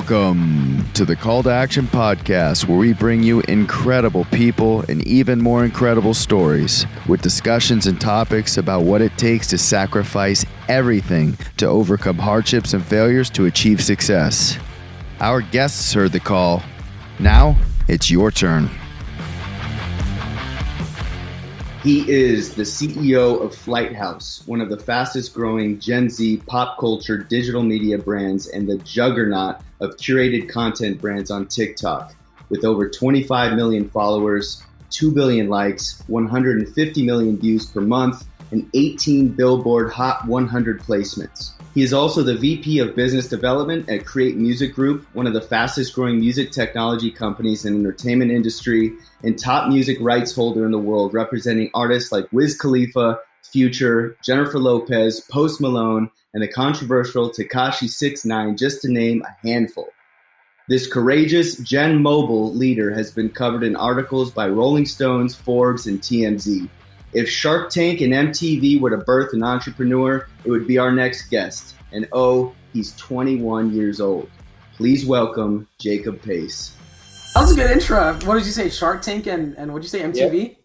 Welcome to the Call to Action podcast, where we bring you incredible people and even more incredible stories with discussions and topics about what it takes to sacrifice everything to overcome hardships and failures to achieve success. Our guests heard the call. Now it's your turn. He is the CEO of Flighthouse, one of the fastest growing Gen Z pop culture digital media brands and the juggernaut of curated content brands on TikTok. With over 25 million followers, 2 billion likes, 150 million views per month, and 18 Billboard Hot 100 placements. He is also the VP of Business Development at Create Music Group, one of the fastest growing music technology companies in the entertainment industry, and top music rights holder in the world, representing artists like Wiz Khalifa, Future, Jennifer Lopez, Post Malone, and the controversial Tekashi 6ix9ine, just to name a handful. This courageous Gen Mobile leader has been covered in articles by Rolling Stones, Forbes, and TMZ. If Shark Tank and MTV were to birth an entrepreneur, it would be our next guest. And oh, he's 21 years old. Please welcome Jacob Pace. That was a good intro. What did you say? Shark Tank and what did you say? MTV?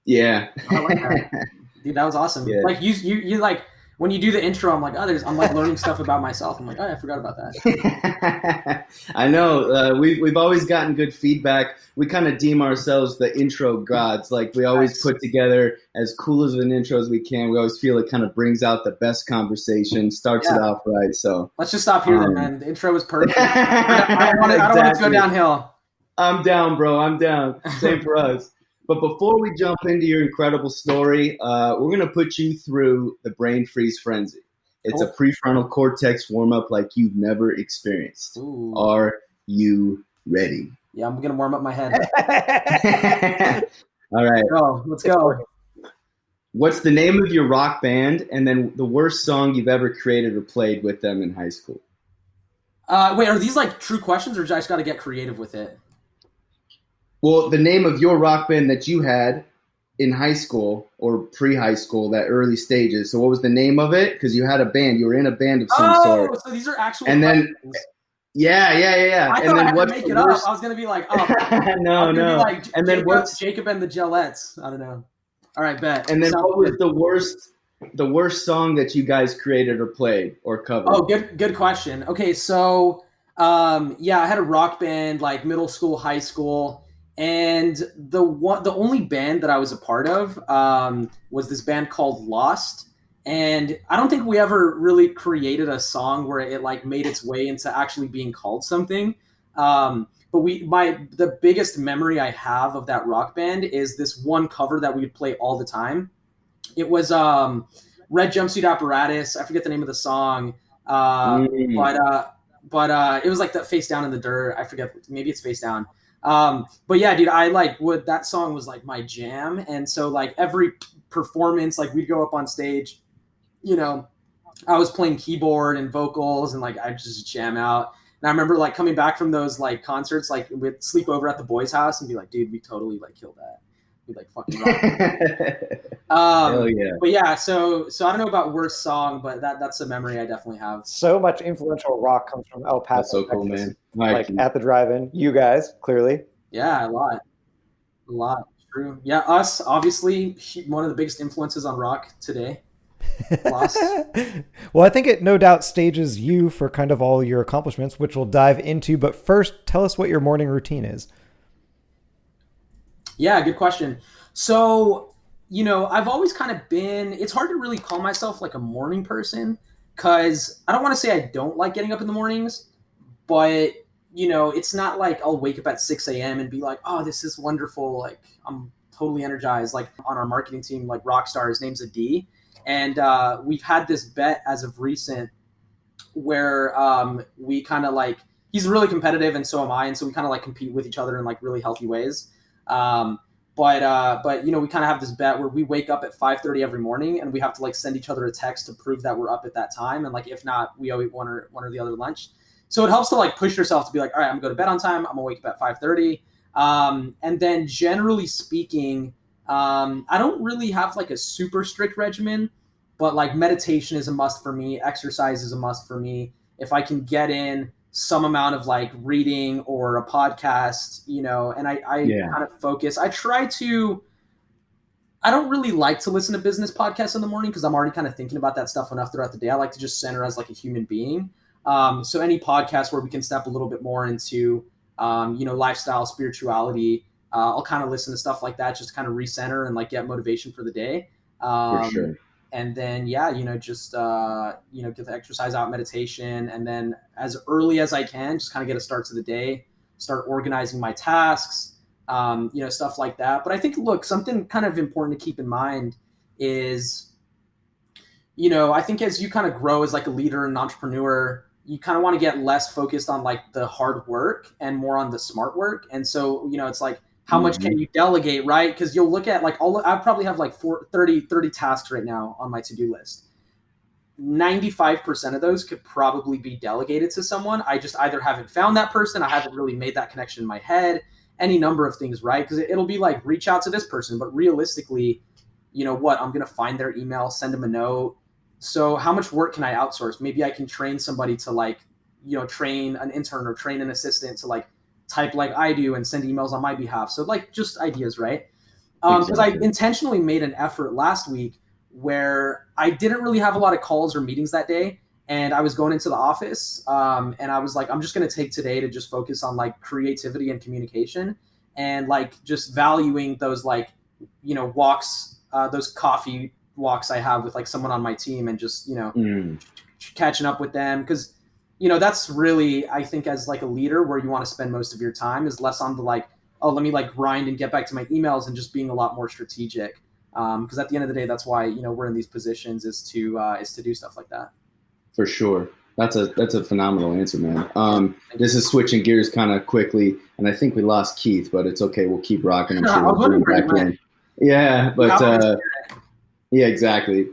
Yeah. I like that. Dude, that was awesome. Yeah. Like you like when you do the intro, I'm like, I'm like learning stuff about myself. I'm like, oh, I forgot about that. I know. We've always gotten good feedback. We kind of deem ourselves the intro gods. Like we always put together as cool as an intro as we can. We always feel it kind of brings out the best conversation, starts it off right. So let's just stop here then, man. The intro was perfect. I don't want it to go downhill. I'm down, bro. I'm down. Same for us. But before we jump into your incredible story, we're going to put you through the brain freeze frenzy. It's a prefrontal cortex warm-up like you've never experienced. Ooh. Are you ready? Yeah, I'm going to warm up my head. All right. Let's go. What's the name of your rock band, and then the worst song you've ever created or played with them in high school? Wait, are these like true questions, or I just got to get creative with it? Well, the name of your rock band that you had in high school or pre-high school, that early stages. So what was the name of it? Because you had a band. You were in a band of some sort. Oh, so these are actual and then, yeah. I thought I had to make it up. I was going to be like, no. Like, and then what's Jacob and the Gillettes? I don't know. All right, bet. And then what was the worst song that you guys created or played or covered? Oh, good question. Okay, so I had a rock band like middle school, high school. And the only band that I was a part of was this band called Lost. And I don't think we ever really created a song where it like made its way into actually being called something. But the biggest memory I have of that rock band is this one cover that we would play all the time. It was Red Jumpsuit Apparatus. I forget the name of the song. But it was like the Face Down in the Dirt. I forget. Maybe it's Face Down. But yeah, dude, that song was like my jam. And so like every performance, like we'd go up on stage, I was playing keyboard and vocals and like I just jam out. And I remember like coming back from those like concerts, like we'd sleep over at the boys' house and be like, dude, we totally like killed that. We like fucking rock. Hell yeah. But yeah, so I don't know about worst song, but that's a memory I definitely have. So much influential rock comes from El Paso. That's so cool, Texas. Man. Like at the drive-in, you guys clearly. Yeah, a lot. True. Yeah, us obviously one of the biggest influences on rock today. Well, I think it no doubt stages you for kind of all your accomplishments, which we'll dive into. But first, tell us what your morning routine is. Yeah, good question. So, I've always kind of been, it's hard to really call myself like a morning person because I don't want to say I don't like getting up in the mornings, but, it's not like I'll wake up at 6 a.m. and be like, oh, this is wonderful. Like, I'm totally energized. Like on our marketing team, like Rockstar, his name's Adi. And we've had this bet as of recent where we kind of like, he's really competitive and so am I. And so we kind of like compete with each other in like really healthy ways. But we kind of have this bet where we wake up at 5:30 every morning and we have to like send each other a text to prove that we're up at that time. And like, if not, we owe one or the other lunch. So it helps to like push yourself to be like, all right, I'm gonna go to bed on time. I'm gonna wake up at 5:30. And then generally speaking, I don't really have like a super strict regimen, but like meditation is a must for me. Exercise is a must for me. If I can get in some amount of like reading or a podcast, you know, and I kind of focus. I don't really like to listen to business podcasts in the morning because I'm already kind of thinking about that stuff enough throughout the day. I like to just center as like a human being. So any podcast where we can step a little bit more into, you know, lifestyle, spirituality, I'll kind of listen to stuff like that, just kind of recenter and like get motivation for the day. For sure. And then, yeah, you know, just, you know, get the exercise out, meditation. And then as early as I can, just kind of get a start to the day, start organizing my tasks, you know, stuff like that. But I think, look, something kind of important to keep in mind is, you know, I think as you kind of grow as like a leader and an entrepreneur, you kind of want to get less focused on like the hard work and more on the smart work. And so, you know, it's like, how much can you delegate, right? Because you'll look at like I probably have like 30 tasks right now on my to-do list. 95% of those could probably be delegated to someone. I just either haven't found that person, I haven't really made that connection in my head, any number of things, right? Because it'll be like, reach out to this person, but realistically, you know what, I'm going to find their email, send them a note. So how much work can I outsource? Maybe I can train somebody to like, you know, train an intern or train an assistant to like type like I do and send emails on my behalf. So like just ideas, right? Because I intentionally made an effort last week where I didn't really have a lot of calls or meetings that day. And I was going into the office and I was like, I'm just going to take today to just focus on like creativity and communication and like just valuing those like, you know, walks, those coffee walks I have with like someone on my team and just, you know, catching up with them. Because you know, that's really, I think, as like a leader where you want to spend most of your time is less on the like, oh, let me like grind and get back to my emails and just being a lot more strategic. Because at the end of the day, that's why, you know, we're in these positions is to do stuff like that. For sure. That's a phenomenal answer, man. This is switching gears kind of quickly, and I think we lost Keith, but it's okay. We'll keep rocking. I'm sure we'll bring him back in. Yeah, but yeah, exactly.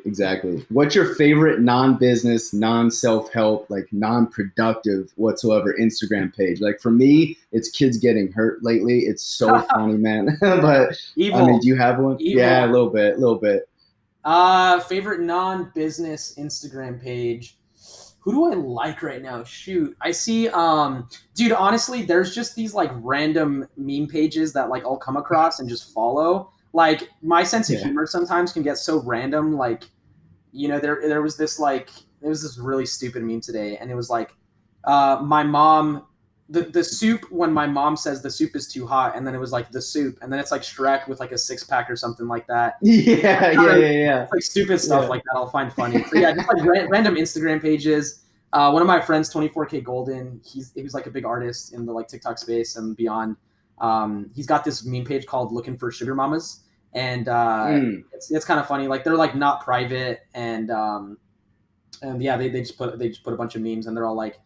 What's your favorite non-business, non-self-help, like non-productive whatsoever Instagram page? Like for me, it's kids getting hurt lately. It's so funny, man. But evil. I mean, do you have one? Evil. Yeah, a little bit. Favorite non-business Instagram page. Who do I like right now? Shoot. I see, dude, honestly, there's just these like random meme pages that like I'll come across and just follow. Like my sense of humor sometimes can get so random. Like, you know, there was this really stupid meme today. And it was like, my mom, the soup, when my mom says the soup is too hot, and then it was like the soup. And then it's like Shrek with like a 6-pack or something like that. Yeah. Like stupid stuff like that I'll find funny. But yeah, just like random Instagram pages. One of my friends, 24K Golden, he was like a big artist in the like TikTok space and beyond. He's got this meme page called Looking for Sugar Mamas. And it's kind of funny. Like they're like not private, and yeah, they just put a bunch of memes, and they're all like,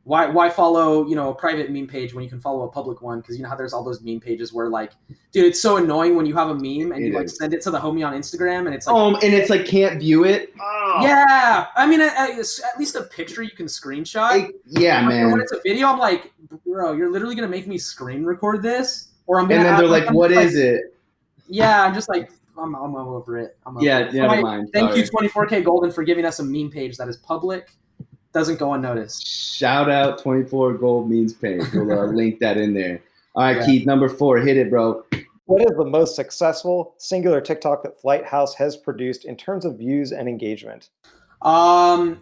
why follow, you know, a private meme page when you can follow a public one? Because you know how there's all those meme pages where like, dude, it's so annoying when you have a meme and you like send it to the homie on Instagram, and it's like, and it's like can't view it. Oh. Yeah, I mean, at least a picture you can screenshot. Yeah, man. When it's a video, I'm like, bro, you're literally gonna make me screen record this, or I'm gonna. And then they're like, what is it? Yeah, I'm just like, I'm over it. Never mind. Thank you, 24K Golden, for giving us a meme page that is public, doesn't go unnoticed. Shout out 24 Gold memes page. We'll link that in there. All right, Keith, number 4, hit it, bro. What is the most successful singular TikTok that Flighthouse has produced in terms of views and engagement?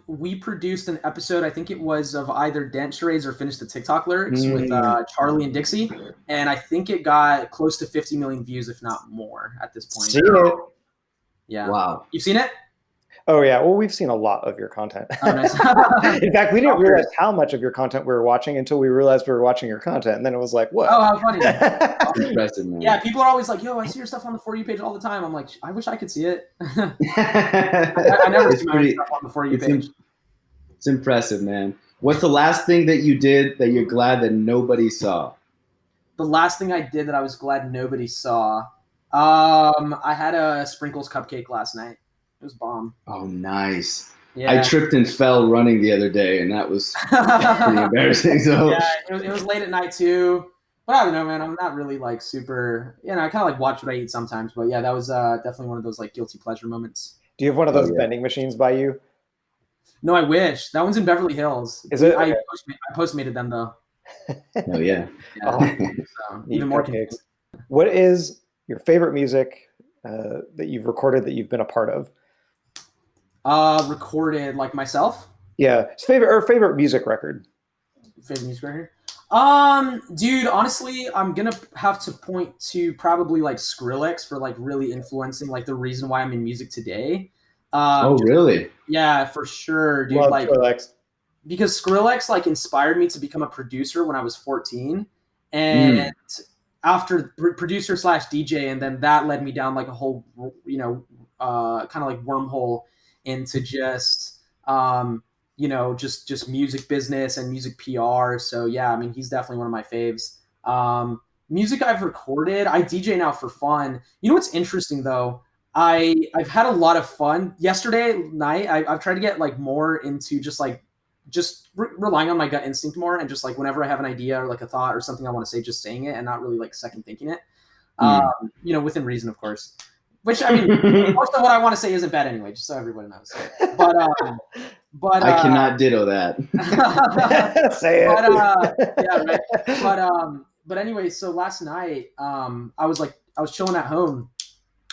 We produced an episode, I think it was of either Dance Charades or Finish the TikTok Lyrics with Charlie and Dixie, and I think it got close to 50 million views, if not more, at this point. Seen it. Yeah. Wow. You've seen it? Oh yeah. Well, we've seen a lot of your content. Oh, nice. In fact, we didn't realize how much of your content we were watching until we realized we were watching your content, and then it was like, what? Oh, how funny! Impressive, man. Yeah, people are always like, "Yo, I see your stuff on the For You page all the time." I'm like, I wish I could see it. I never see my stuff on the For You page. It's impressive, man. What's the last thing that you did that you're glad that nobody saw? The last thing I did that I was glad nobody saw. I had a sprinkles cupcake last night. It was bomb. Oh, nice. Yeah. I tripped and fell running the other day, and that was pretty embarrassing. So yeah, it was late at night too. But I don't know, man. I'm not really like super. You know, I kind of like watch what I eat sometimes. But yeah, that was definitely one of those like guilty pleasure moments. Do you have one of those vending machines by you? No, I wish. That one's in Beverly Hills. Is it? I postmated them though. Oh yeah. Oh, So, even more cupcakes. What is your favorite music that you've recorded that you've been a part of? Recorded like myself? Yeah, favorite music record. Favorite music record? Dude, honestly, I'm gonna have to point to probably like Skrillex for like really influencing like the reason why I'm in music today. Oh really? Yeah, for sure, dude. Love like Skrillex. because Skrillex like inspired me to become a producer when I was 14, and after producer slash DJ, and then that led me down like a whole, kind of like wormhole into just, just music business and music PR. So yeah, I mean, he's definitely one of my faves. Music I've recorded, I DJ now for fun. You know what's interesting though? I've had a lot of fun. Yesterday night, I've tried to get like more into just relying on my gut instinct more, and just like whenever I have an idea or like a thought or something I want to say, just saying it and not really like second thinking it. Within reason, of course. Which I mean, most of what I want to say isn't bad anyway, just so everybody knows. But I cannot ditto that. Say it. Yeah, right. But anyway, so last night, I was chilling at home,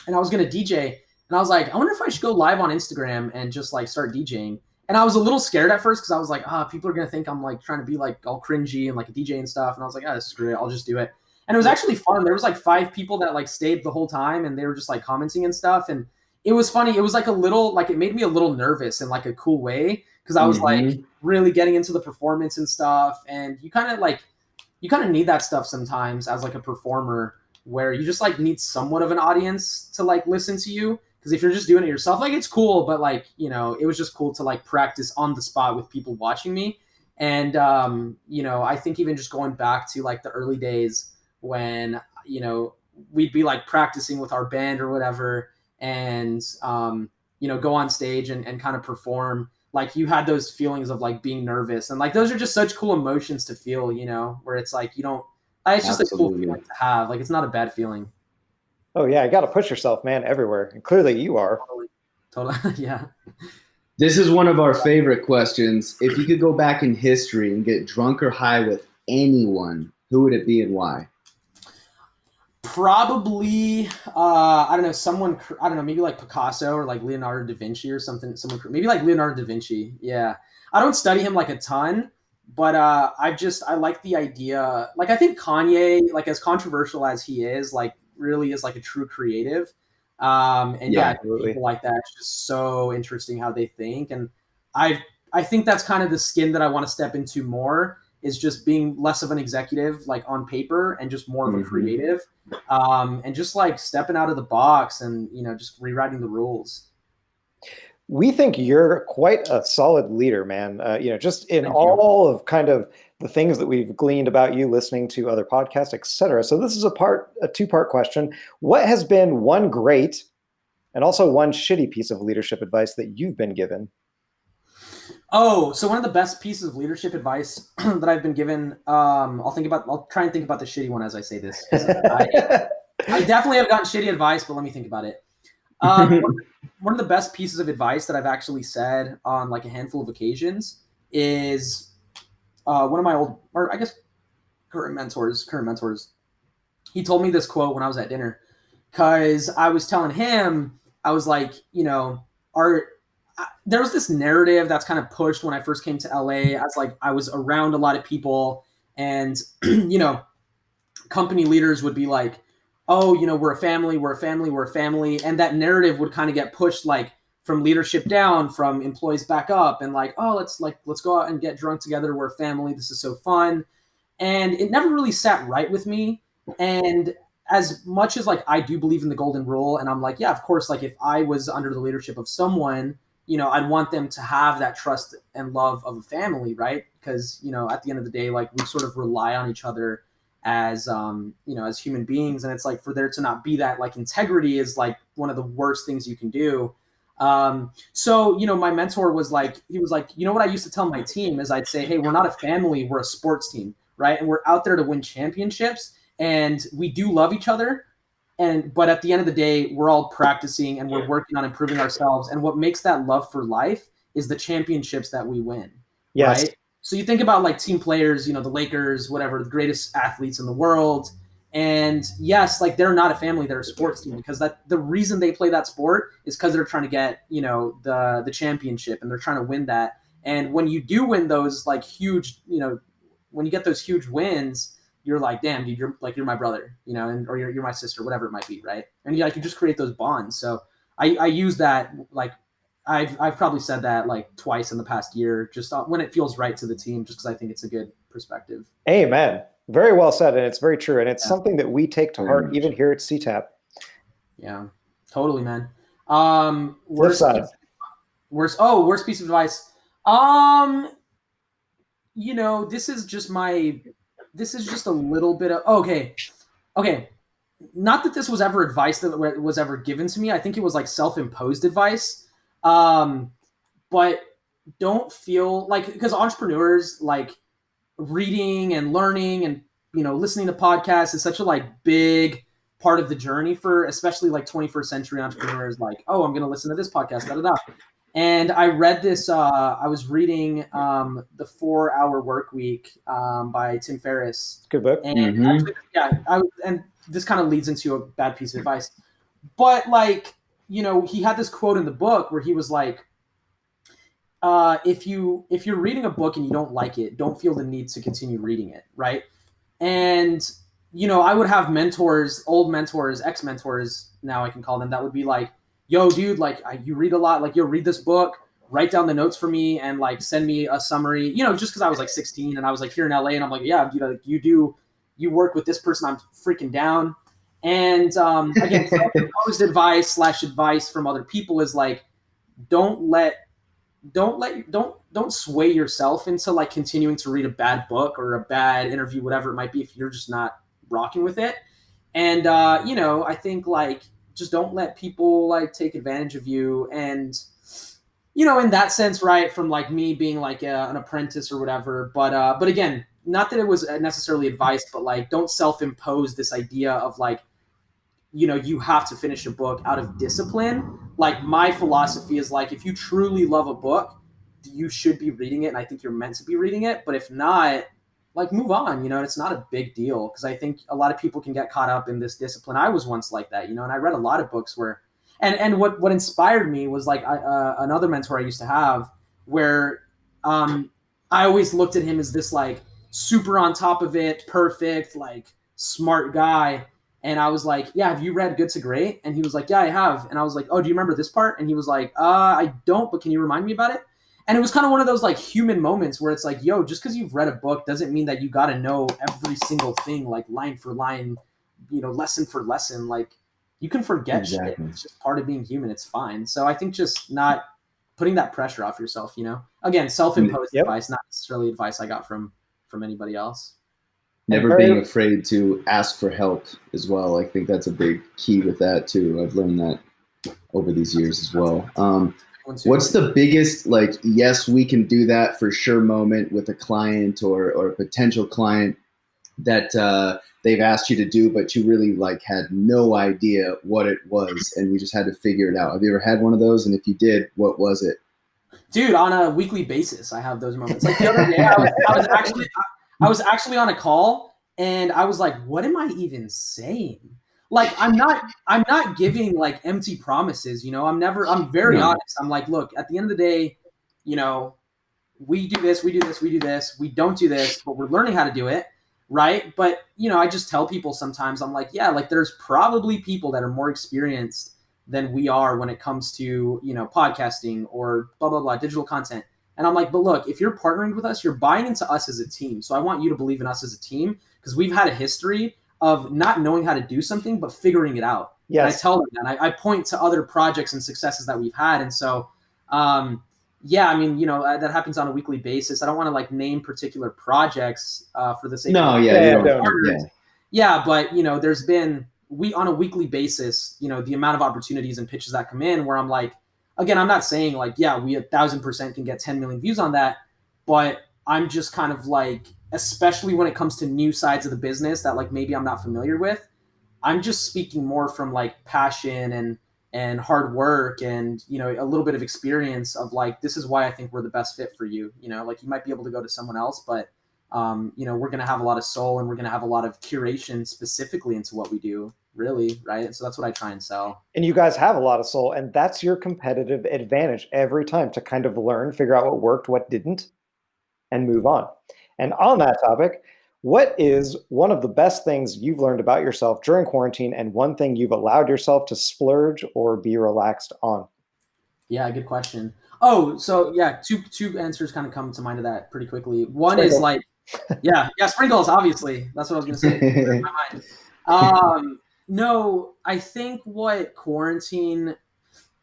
and I was gonna DJ, and I was like, I wonder if I should go live on Instagram and just like start DJing. And I was a little scared at first because I was like, people are gonna think I'm like trying to be like all cringy and like a DJ and stuff. And I was like, screw it, I'll just do it. And it was actually fun. There was like 5 people that like stayed the whole time, and they were just like commenting and stuff. And it was funny. It was like it made me a little nervous in like a cool way, because I was like really getting into the performance and stuff. And you kind of need that stuff sometimes as like a performer, where you just like need somewhat of an audience to like listen to you. Because if you're just doing it yourself, like it's cool, but like, it was just cool to like practice on the spot with people watching me. And, I think even just going back to like the early days when, we'd be like practicing with our band or whatever, and, go on stage and kind of perform, like you had those feelings of like being nervous. And like, those are just such cool emotions to feel, where it's like, it's just a cool feeling to have. Like, it's not a bad feeling. Oh yeah, you got to push yourself, man, everywhere. And clearly you are. Totally. Yeah. This is one of our favorite questions. If you could go back in history and get drunk or high with anyone, who would it be and why? Probably, I don't know, maybe like Picasso or like Leonardo da Vinci or something. Maybe like Leonardo da Vinci. Yeah. I don't study him like a ton, but I like the idea. Like, I think Kanye, like as controversial as he is, like really is like a true creative. People like that, it's just so interesting how they think. And I think that's kind of the skin that I want to step into more, is just being less of an executive like on paper and just more of a creative, and just like stepping out of the box and just rewriting the rules. We think you're quite a solid leader, man. Just in all of kind of the things that we've gleaned about you listening to other podcasts, etc. So this is a 2-part question. What has been one great and also one shitty piece of leadership advice that you've been given? Oh, so one of the best pieces of leadership advice that I've been given, I'll try and think about the shitty one as I say this. I definitely have gotten shitty advice, but let me think about it. One of the best pieces of advice that I've actually said on like a handful of occasions is one of my old, or I guess current mentors. He told me this quote when I was at dinner, because I was telling him, I was like, there was this narrative that's kind of pushed when I first came to LA, as like I was around a lot of people, and company leaders would be like, oh, we're a family. And that narrative would kind of get pushed like from leadership down, from employees back up, and like, oh, let's go out and get drunk together. We're a family. This is so fun. And it never really sat right with me. And as much as like, I do believe in the golden rule, and I'm like, yeah, of course, like if I was under the leadership of someone, I'd want them to have that trust and love of a family, right? Because, at the end of the day, like we sort of rely on each other as as human beings, and it's like for there to not be that, like integrity is like one of the worst things you can do. So my mentor was like, he was like, what I used to tell my team is I'd say, hey, we're not a family, we're a sports team, right? And we're out there to win championships, and we do love each other, but at the end of the day, we're all practicing and we're working on improving ourselves. And what makes that love for life is the championships that we win. Yes. Right. So you think about like team players, the Lakers, whatever, the greatest athletes in the world. And yes, like they're not a family, they're a sports team, because that the reason they play that sport is because they're trying to get, the championship, and they're trying to win that. And when you do win those like huge, when you get those huge wins, you're like, damn, dude, you're my brother, or you're my sister, whatever it might be, right? And you just create those bonds. So I use that, like I've probably said that like twice in the past year, just when it feels right to the team, just because I think it's a good perspective. Amen. Very well said, and it's very true, and it's something that we take to heart even here at CTAP. Yeah, totally, man. Worst side. Worst piece of advice. This is just a little bit of okay. Not that this was ever advice that was ever given to me. I think it was like self-imposed advice. But don't feel like, because entrepreneurs, like, reading and learning and listening to podcasts is such a like big part of the journey for especially like 21st century entrepreneurs. Like, oh, I'm gonna listen to this podcast, da da da. And I read this. I was reading the 4-Hour Work Week by Tim Ferriss. Good book. And actually, and this kind of leads into a bad piece of advice, but like he had this quote in the book where he was like, if you're reading a book and you don't like it, don't feel the need to continue reading it, right? And I would have mentors, old mentors, ex-mentors, now I can call them, that would be like, yo, dude, like you read a lot, like, yo, read this book, write down the notes for me, and like send me a summary, just because I was like 16 and I was like here in LA, and I'm like, yeah, like you work with this person, I'm freaking down. And again, self-imposed advice from other people is like, don't sway yourself into like continuing to read a bad book or a bad interview, whatever it might be, if you're just not rocking with it. And I think like just don't let people like take advantage of you. And in that sense, right, from like me being like an apprentice or whatever, but again, not that it was necessarily advice, but like don't self-impose this idea of like, you have to finish a book out of discipline. Like my philosophy is like, if you truly love a book, you should be reading it. And I think you're meant to be reading it. But if not, like move on, it's not a big deal. Cause I think a lot of people can get caught up in this discipline. I was once like that, and I read a lot of books where, and what inspired me was like, another mentor I used to have where, I always looked at him as this like super on top of it, perfect, like smart guy. And I was like, yeah, have you read Good to Great? And he was like, yeah, I have. And I was like, oh, do you remember this part? And he was like, I don't, but can you remind me about it? And it was kind of one of those like human moments where it's like, yo, just because you've read a book doesn't mean that you got to know every single thing, like line for line, lesson for lesson. Like you can forget shit. It's just part of being human. It's fine. So I think just not putting that pressure off yourself, again, self-imposed advice, not necessarily advice I got from anybody else. Never being afraid to ask for help as well. I think that's a big key with that too. I've learned that over these years as well. What's the biggest, like, yes, we can do that for sure moment with a client or a potential client that they've asked you to do, but you really like had no idea what it was and we just had to figure it out? Have you ever had one of those? And if you did, what was it? Dude, on a weekly basis, I have those moments. Like the other day, I was actually on a call and I was like, what am I even saying? Like, I'm not giving like empty promises, I'm very honest. I'm like, look, at the end of the day, we do this, we do this, we do this, we don't do this, but we're learning how to do it. Right. But, I just tell people sometimes, I'm like, yeah, like there's probably people that are more experienced than we are when it comes to, podcasting or blah, blah, blah, digital content. And I'm like, but look, if you're partnering with us, you're buying into us as a team. So I want you to believe in us as a team because we've had a history of not knowing how to do something, but figuring it out. Yes. And I tell them that. I point to other projects and successes that we've had. And so, that happens on a weekly basis. I don't want to like name particular projects for the sake of but there's been, on a weekly basis, the amount of opportunities and pitches that come in where I'm like, again, I'm not saying like, yeah, we 1,000% can get 10 million views on that, but I'm just kind of like, especially when it comes to new sides of the business that like maybe I'm not familiar with, I'm just speaking more from like passion and hard work and, you know, a little bit of experience of like, this is why I think we're the best fit for you. You know, like you might be able to go to someone else, but, you know, we're going to have a lot of soul and we're going to have a lot of curation specifically into what we do, really. Right. And so that's what I try and sell. And you guys have a lot of soul, and that's your competitive advantage every time, to kind of learn, figure out what worked, what didn't, and move on. And on that topic, what is one of the best things you've learned about yourself during quarantine, and one thing you've allowed yourself to splurge or be relaxed on? Yeah, good question. Oh, so yeah, two answers kind of come to mind of that pretty quickly. One Sprinkle. is like, yeah, sprinkles, obviously. That's what I was gonna say. In my mind. No, I think what quarantine,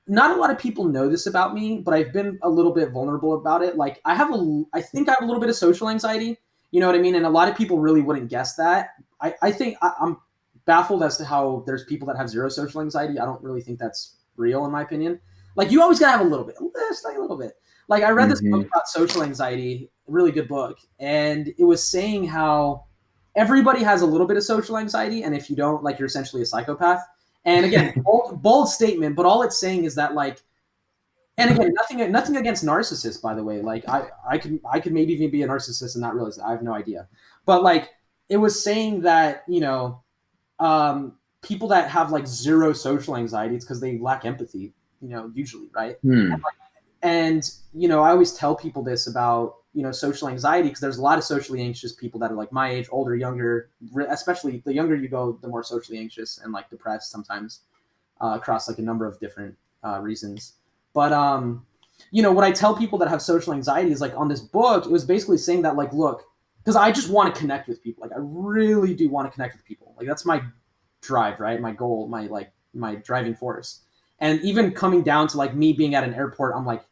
not a lot of people know this about me, but I've been a little bit vulnerable about it. Like I think I have a little bit of social anxiety, you know what I mean? And a lot of people really wouldn't guess that. I think I'm baffled as to how there's people that have zero social anxiety. I don't really think that's real in my opinion. Like you always gotta have a little bit, just like a little bit. Like I read this book about social anxiety, a really good book, and it was saying how everybody has a little bit of social anxiety, and if you don't, like you're essentially a psychopath. And again, bold statement, but all it's saying is that like, and again, nothing against narcissists, by the way. Like I could maybe even be a narcissist and not realize it. I have no idea. But like it was saying that, you know, people that have like zero social anxiety, it's because they lack empathy, you know, usually, right? And you know, I always tell people this about, you know, social anxiety, because there's a lot of socially anxious people that are like my age, older, younger, especially the younger you go, the more socially anxious and like depressed sometimes, across like a number of different reasons. But, you know, what I tell people that have social anxiety is like on this book, it was basically saying that like, look, because I just want to connect with people. Like I really do want to connect with people. Like that's my drive, right? My goal, my driving force. And even coming down to like me being at an airport, I'm like,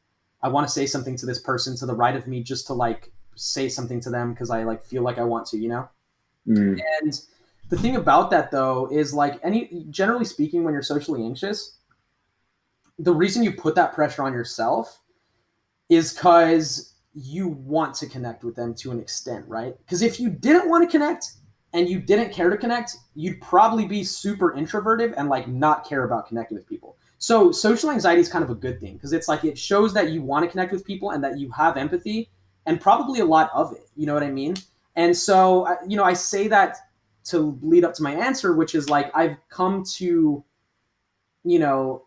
I want to say something to this person to the right of me, just to like say something to them because I like feel like I want to, you know? And the thing about that though is like generally speaking, when you're socially anxious, the reason you put that pressure on yourself is because you want to connect with them to an extent, right? Because if you didn't want to connect and you didn't care to connect, you'd probably be super introverted and like not care about connecting with people. So social anxiety is kind of a good thing because it's like it shows that you want to connect with people and that you have empathy and probably a lot of it. You know what I mean? And so, you know, I say that to lead up to my answer, which is like I've come to, you know,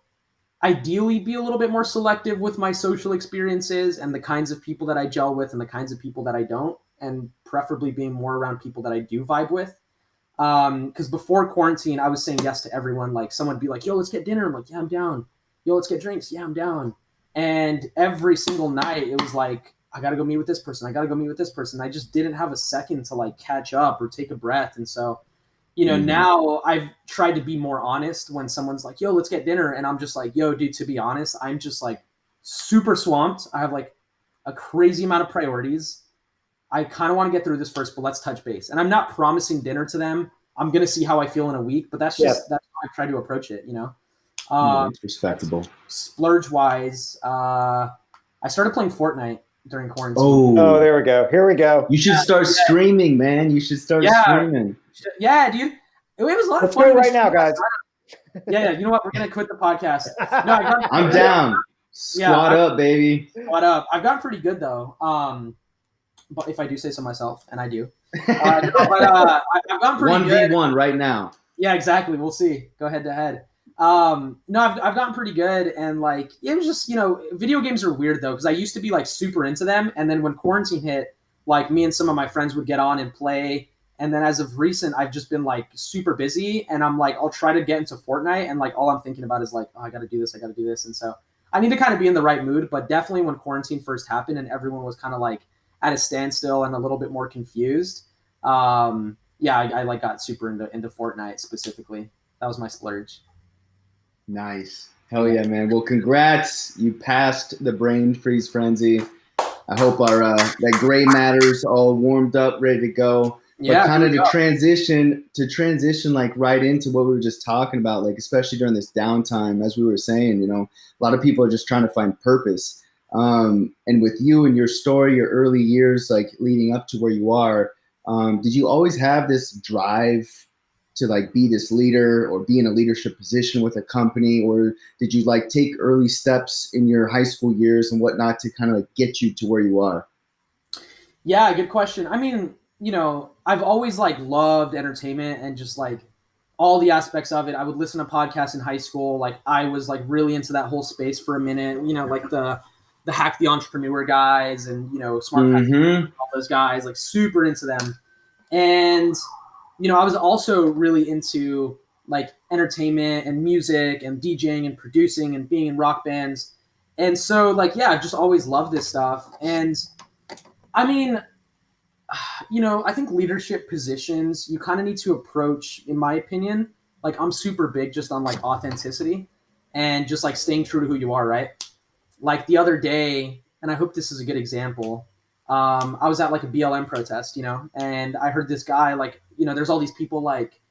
ideally be a little bit more selective with my social experiences and the kinds of people that I gel with and the kinds of people that I don't, and preferably being more around people that I do vibe with. Because before quarantine, I was saying yes to everyone. Like someone would be like, yo, let's get dinner. I'm like, yeah, I'm down. Yo, let's get drinks. Yeah, I'm down. And every single night it was like, I got to go meet with this person. I got to go meet with this person. I just didn't have a second to like catch up or take a breath. And so, you know, now I've tried to be more honest when someone's like, yo, let's get dinner. And I'm just like, yo, dude, to be honest, I'm just like super swamped. I have like a crazy amount of priorities. I kind of want to get through this first, but let's touch base. And I'm not promising dinner to them. I'm going to see how I feel in a week, but that's just, that's how I try to approach it, you know? It's respectable. Splurge wise, I started playing Fortnite during quarantine. Oh, there we go. Here we go. You should start streaming, man. You should start streaming. Yeah, dude. It was a lot Let's of fun. go right now, guys. Yeah, you know what? We're going to quit the podcast. No, I'm down. Squat up, baby. Squat up. I've gotten pretty good, though. But if I do say so myself, and I do. I've gotten pretty good. 1v1 right now. Yeah, exactly. We'll see. Go head to head. No, I've gotten pretty good, and like it was just, you know, video games are weird though, because I used to be like super into them, and then when quarantine hit, like me and some of my friends would get on and play, and then as of recent, I've just been like super busy, and I'm like, I'll try to get into Fortnite, and like all I'm thinking about is like, oh, I got to do this, and so I need to kind of be in the right mood. But definitely when quarantine first happened and everyone was kind of like at a standstill and a little bit more confused, yeah, I like got super into Fortnite specifically. That was my splurge. Nice. Hell yeah, man. Well, congrats. You passed the brain freeze frenzy. I hope our that gray matter's all warmed up, ready to go. But kind of to transition like right into what we were just talking about, like especially during this downtime, as we were saying, you know, a lot of people are just trying to find purpose. And with you and your story, your early years, like leading up to where you are, did you always have this drive to like be this leader or be in a leadership position with a company, or did you like take early steps in your high school years and whatnot to kind of like get you to where you are? Yeah, good question. I mean, I've always like loved entertainment and just like all the aspects of it. I would listen to podcasts in high school. Like I was like really into that whole space for a minute, like the Hack the Entrepreneur guys and, Smart Path, all those guys, like super into them. And, I was also really into like entertainment and music and DJing and producing and being in rock bands. And so like, yeah, I've just always loved this stuff. And I mean, I think leadership positions, you kind of need to approach, in my opinion, like I'm super big just on like authenticity and just like staying true to who you are, right? Like the other day, and I hope this is a good example, I was at like a BLM protest, and I heard this guy like, there's all these people like,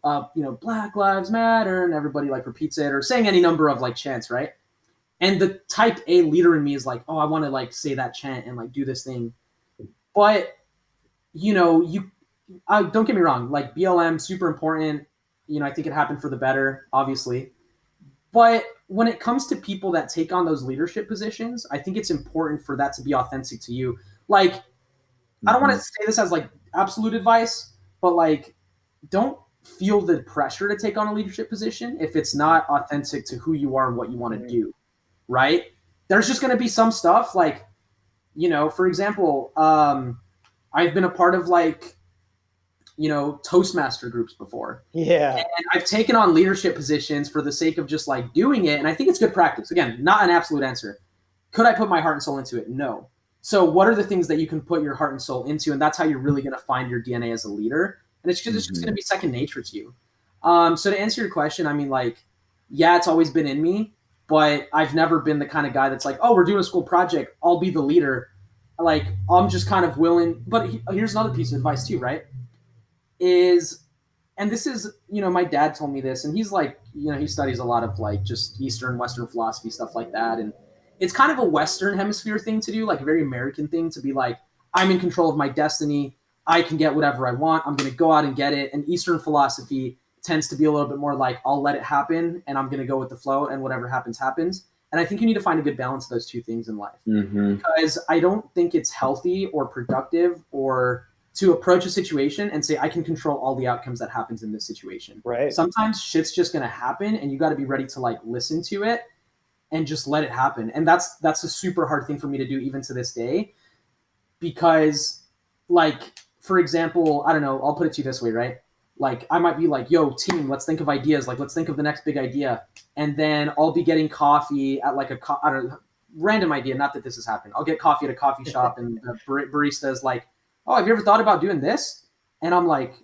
Black Lives Matter, and everybody like repeats it or saying any number of like chants, right? And the type A leader in me is like, oh, I want to like say that chant and like do this thing. But don't get me wrong, like BLM, super important. I think it happened for the better, obviously. But when it comes to people that take on those leadership positions, I think it's important for that to be authentic to you. Like, I don't want to say this as like absolute advice, but like, don't feel the pressure to take on a leadership position if it's not authentic to who you are and what you want to do, right? There's just going to be some stuff like, for example, I've been a part of like, Toastmaster groups before. Yeah. And I've taken on leadership positions for the sake of just like doing it. And I think it's good practice. Again, not an absolute answer. Could I put my heart and soul into it? No. So what are the things that you can put your heart and soul into? And that's how you're really going to find your DNA as a leader. And it's just going to be second nature to you. So to answer your question, I mean, like, yeah, it's always been in me, but I've never been the kind of guy that's like, oh, we're doing a school project, I'll be the leader. Like, I'm just kind of willing. But here's another piece of advice too, right? And this is, my dad told me this, and he's like, he studies a lot of like just Eastern, Western philosophy, stuff like that. And it's kind of a Western hemisphere thing to do, like a very American thing to be like, I'm in control of my destiny. I can get whatever I want. I'm going to go out and get it. And Eastern philosophy tends to be a little bit more like, I'll let it happen and I'm going to go with the flow and whatever happens, happens. And I think you need to find a good balance of those two things in life, because I don't think it's healthy or productive or to approach a situation and say, I can control all the outcomes that happens in this situation. Right. Sometimes shit's just going to happen and you got to be ready to like listen to it and just let it happen. And that's a super hard thing for me to do even to this day, because like, for example, I don't know, I'll put it to you this way, right? Like I might be like, yo, team, let's think of ideas. Like, let's think of the next big idea. And then I'll be getting coffee at like I don't know, random idea. Not that this has happened. I'll get coffee at a coffee shop and the barista is like, oh, have you ever thought about doing this? And I'm like,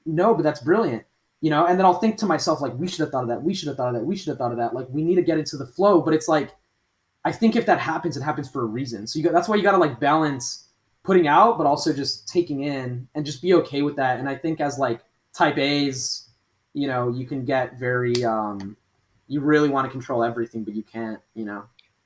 no, but that's brilliant. And then I'll think to myself, like, we should have thought of that. We should have thought of that. We should have thought of that. Like, we need to get into the flow. But it's like, I think if that happens, it happens for a reason. So that's why you got to like balance putting out, but also just taking in and just be okay with that. And I think as like type A's, you can get very, you really want to control everything, but you can't,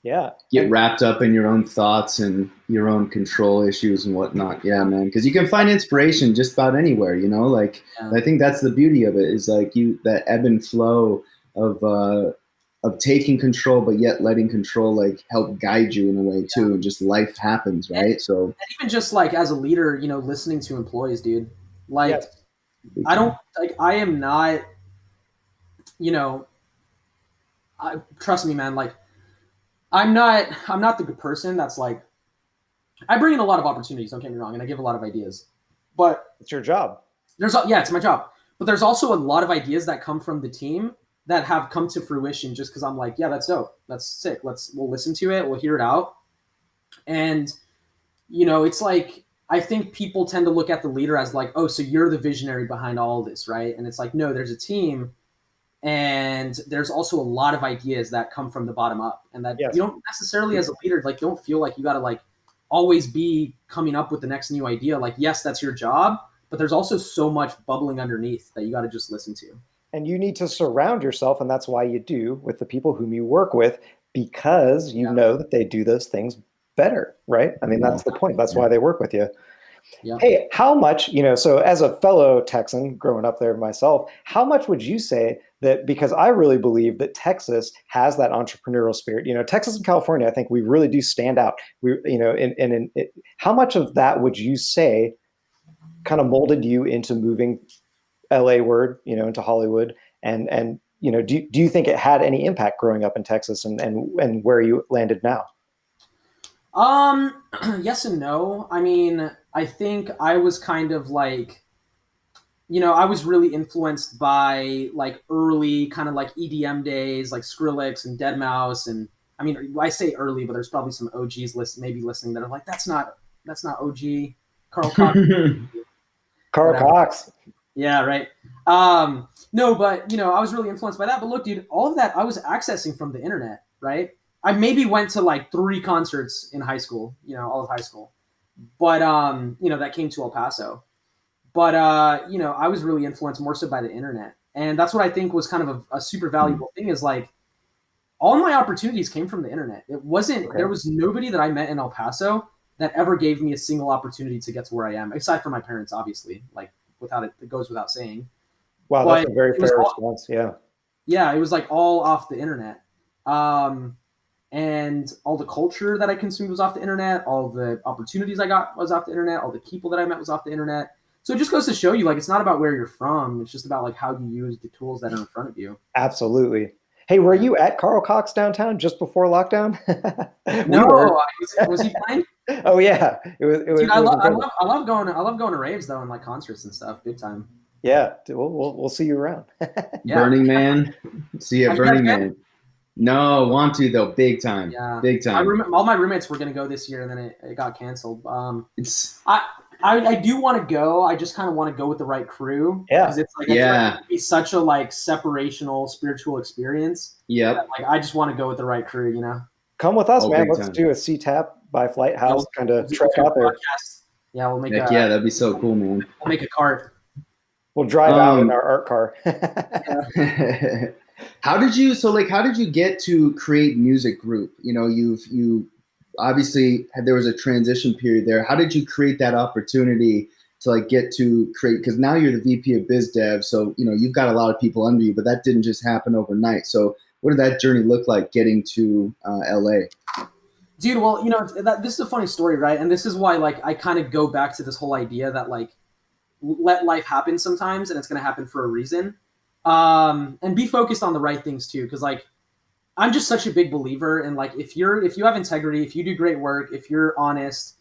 Yeah. Get wrapped up in your own thoughts and your own control issues and whatnot. Yeah, man. Because you can find inspiration just about anywhere, like I think that's the beauty of it, is like that ebb and flow of taking control, but yet letting control like help guide you in a way too. And just life happens, right? And even just like as a leader, listening to employees, dude, like, yes. I don't like, I am not, trust me, man, like, I'm not the good person that's like, I bring in a lot of opportunities, don't get me wrong, and I give a lot of ideas, but it's your job. It's my job. But there's also a lot of ideas that come from the team that have come to fruition just because I'm like, yeah, that's dope. That's sick. We'll listen to it. We'll hear it out. And, it's like, I think people tend to look at the leader as like, oh, so you're the visionary behind all of this, right? And it's like, no, there's a team. And there's also a lot of ideas that come from the bottom up, and that you don't necessarily as a leader, like, don't feel like you got to like always be coming up with the next new idea. Like, yes, that's your job, but there's also so much bubbling underneath that you got to just listen to. And you need to surround yourself, and that's why you do, with the people whom you work with, because you know that they do those things better, right? I mean, that's the point. That's why they work with you. Yeah. Hey, how much, so as a fellow Texan growing up there myself, how much would you say that, because I really believe that Texas has that entrepreneurial spirit, Texas and California, I think we really do stand out. How much of that would you say kind of molded you into moving LA word, into Hollywood? And do you think it had any impact growing up in Texas and where you landed now? Yes and no. I mean, I think I was kind of like, I was really influenced by like early kind of like EDM days, like Skrillex and Deadmau5. And I mean, I say early, but there's probably some OGs maybe listening that are like, that's not OG. Carl Cox. Carl Cox. Yeah, right. No, but I was really influenced by that. But look, dude, all of that I was accessing from the internet, right? I maybe went to like 3 concerts in high school, all of high school. But that came to El Paso. But I was really influenced more so by the internet. And that's what I think was kind of a super valuable thing, is like all my opportunities came from the internet. It wasn't There was nobody that I met in El Paso that ever gave me a single opportunity to get to where I am, aside from my parents, obviously. Like it goes without saying. Wow, But that's a very fair response. Yeah. Yeah, it was like all off the internet. And all the culture that I consumed was off the internet. All the opportunities I got was off the internet. All the people that I met was off the internet. So it just goes to show you, like, it's not about where you're from. It's just about like how you use the tools that are in front of you. Absolutely. Hey, were you at Carl Cox downtown just before lockdown? No, was he playing? Oh yeah, it was. Dude, I love going to raves though, and like concerts and stuff, big time. Yeah, we'll see you around. Yeah. Burning Man, see you at Burning Man. No, want to though, big time. Yeah, big time. All my roommates were gonna go this year, and then it got canceled. I do want to go. I just kind of want to go with the right crew. Yeah, because it's like it'd be such a like separational spiritual experience. Yeah, like I just want to go with the right crew. Come with us, man. Let's do a CTAP by Flighthouse, kind of trek out there. Yeah, we'll make. Yeah, that'd be so cool, man. We'll make a cart. We'll drive out in our art car. How did you get to create Music Group? You obviously there was a transition period there. How did you create that opportunity to like get to create? Because now you're the VP of Biz Dev, so you've got a lot of people under you, but that didn't just happen overnight. So what did that journey look like getting to LA? Dude, well, this is a funny story, right? And this is why like I kind of go back to this whole idea that like let life happen sometimes, and it's going to happen for a reason. And be focused on the right things too, because like I'm just such a big believer in like if you have integrity, if you do great work, if you're honest,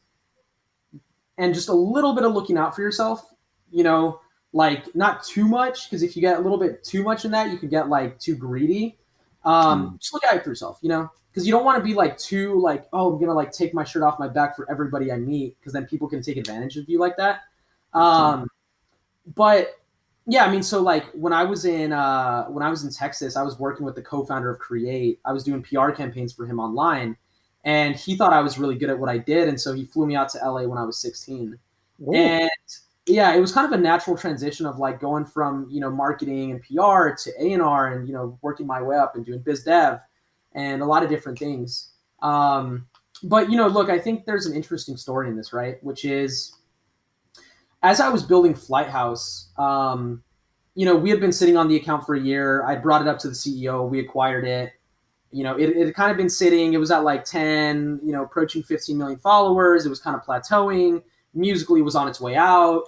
and just a little bit of looking out for yourself, like not too much, because if you get a little bit too much in that, you could get like too greedy. Just look out for yourself, because you don't want to be like too like, oh, I'm gonna like take my shirt off my back for everybody I meet, because then people can take advantage of you like that. But yeah, I mean, so like when I was in Texas, I was working with the co-founder of Create. I was doing PR campaigns for him online, and he thought I was really good at what I did, and so he flew me out to LA when I was 16. Ooh. And yeah, it was kind of a natural transition of like going from marketing and PR to A&R, and working my way up and doing biz dev and a lot of different things. But look, I think there's an interesting story in this, right? Which is, as I was building Flighthouse, we had been sitting on the account for a year. I brought it up to the CEO. We acquired it. It had kind of been sitting. It was at like 10, approaching 15 million followers. It was kind of plateauing. Musically was on its way out.